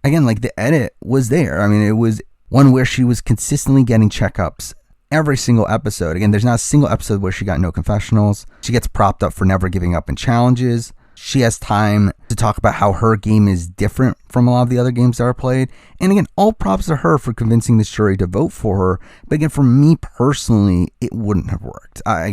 Again, like, the edit was there. I mean, it was one where she was consistently getting checkups every single episode. Again, there's not a single episode where she got no confessionals. She gets propped up for never giving up in challenges. She has time to talk about how her game is different from a lot of the other games that are played. And again, all props to her for convincing this jury to vote for her. But again, for me personally, it wouldn't have worked. I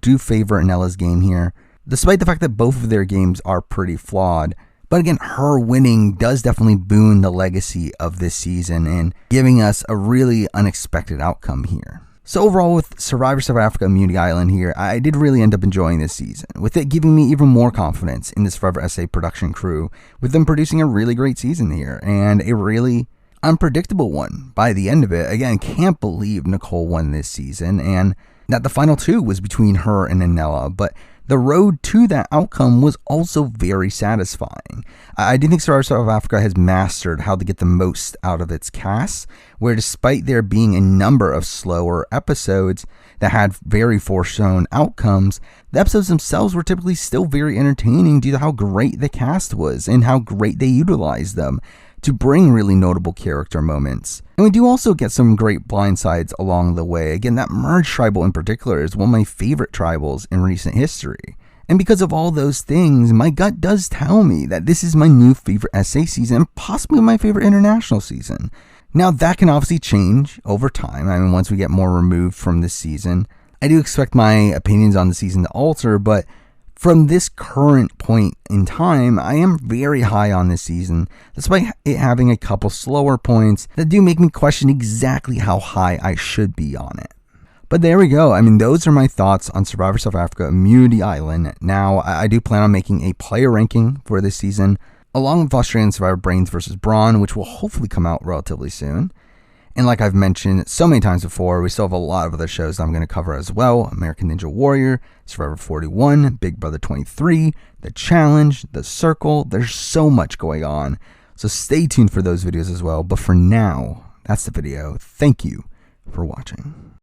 do favor Anela's game here, despite the fact that both of their games are pretty flawed. But again, her winning does definitely boon the legacy of this season and giving us a really unexpected outcome here. So overall, with Survivor South Africa Immunity Island here, I did really end up enjoying this season, with it giving me even more confidence in the Survivor SA production crew, with them producing a really great season here, and a really unpredictable one by the end of it. Again, can't believe Nicole won this season, and that the final 2 was between her and Anela, but the road to that outcome was also very satisfying. I do think Survivor South Africa has mastered how to get the most out of its cast, where despite there being a number of slower episodes that had very foreshown outcomes, the episodes themselves were typically still very entertaining due to how great the cast was and how great they utilized them to bring really notable character moments. And we do also get some great blindsides along the way. Again, that merge tribal in particular is one of my favorite tribals in recent history. And because of all those things, my gut does tell me that this is my new favorite SA season, and possibly my favorite international season. Now, that can obviously change over time. I mean, once we get more removed from this season, I do expect my opinions on the season to alter, but from this current point in time, I am very high on this season, despite it having a couple slower points that do make me question exactly how high I should be on it. But there we go. I mean, those are my thoughts on Survivor South Africa Immunity Island. Now, I do plan on making a player ranking for this season, along with Australian Survivor Brains vs. Brawn, which will hopefully come out relatively soon. And like I've mentioned so many times before, we still have a lot of other shows that I'm going to cover as well. American Ninja Warrior, Survivor 41, Big Brother 23, The Challenge, The Circle. There's so much going on. So stay tuned for those videos as well. But for now, that's the video. Thank you for watching.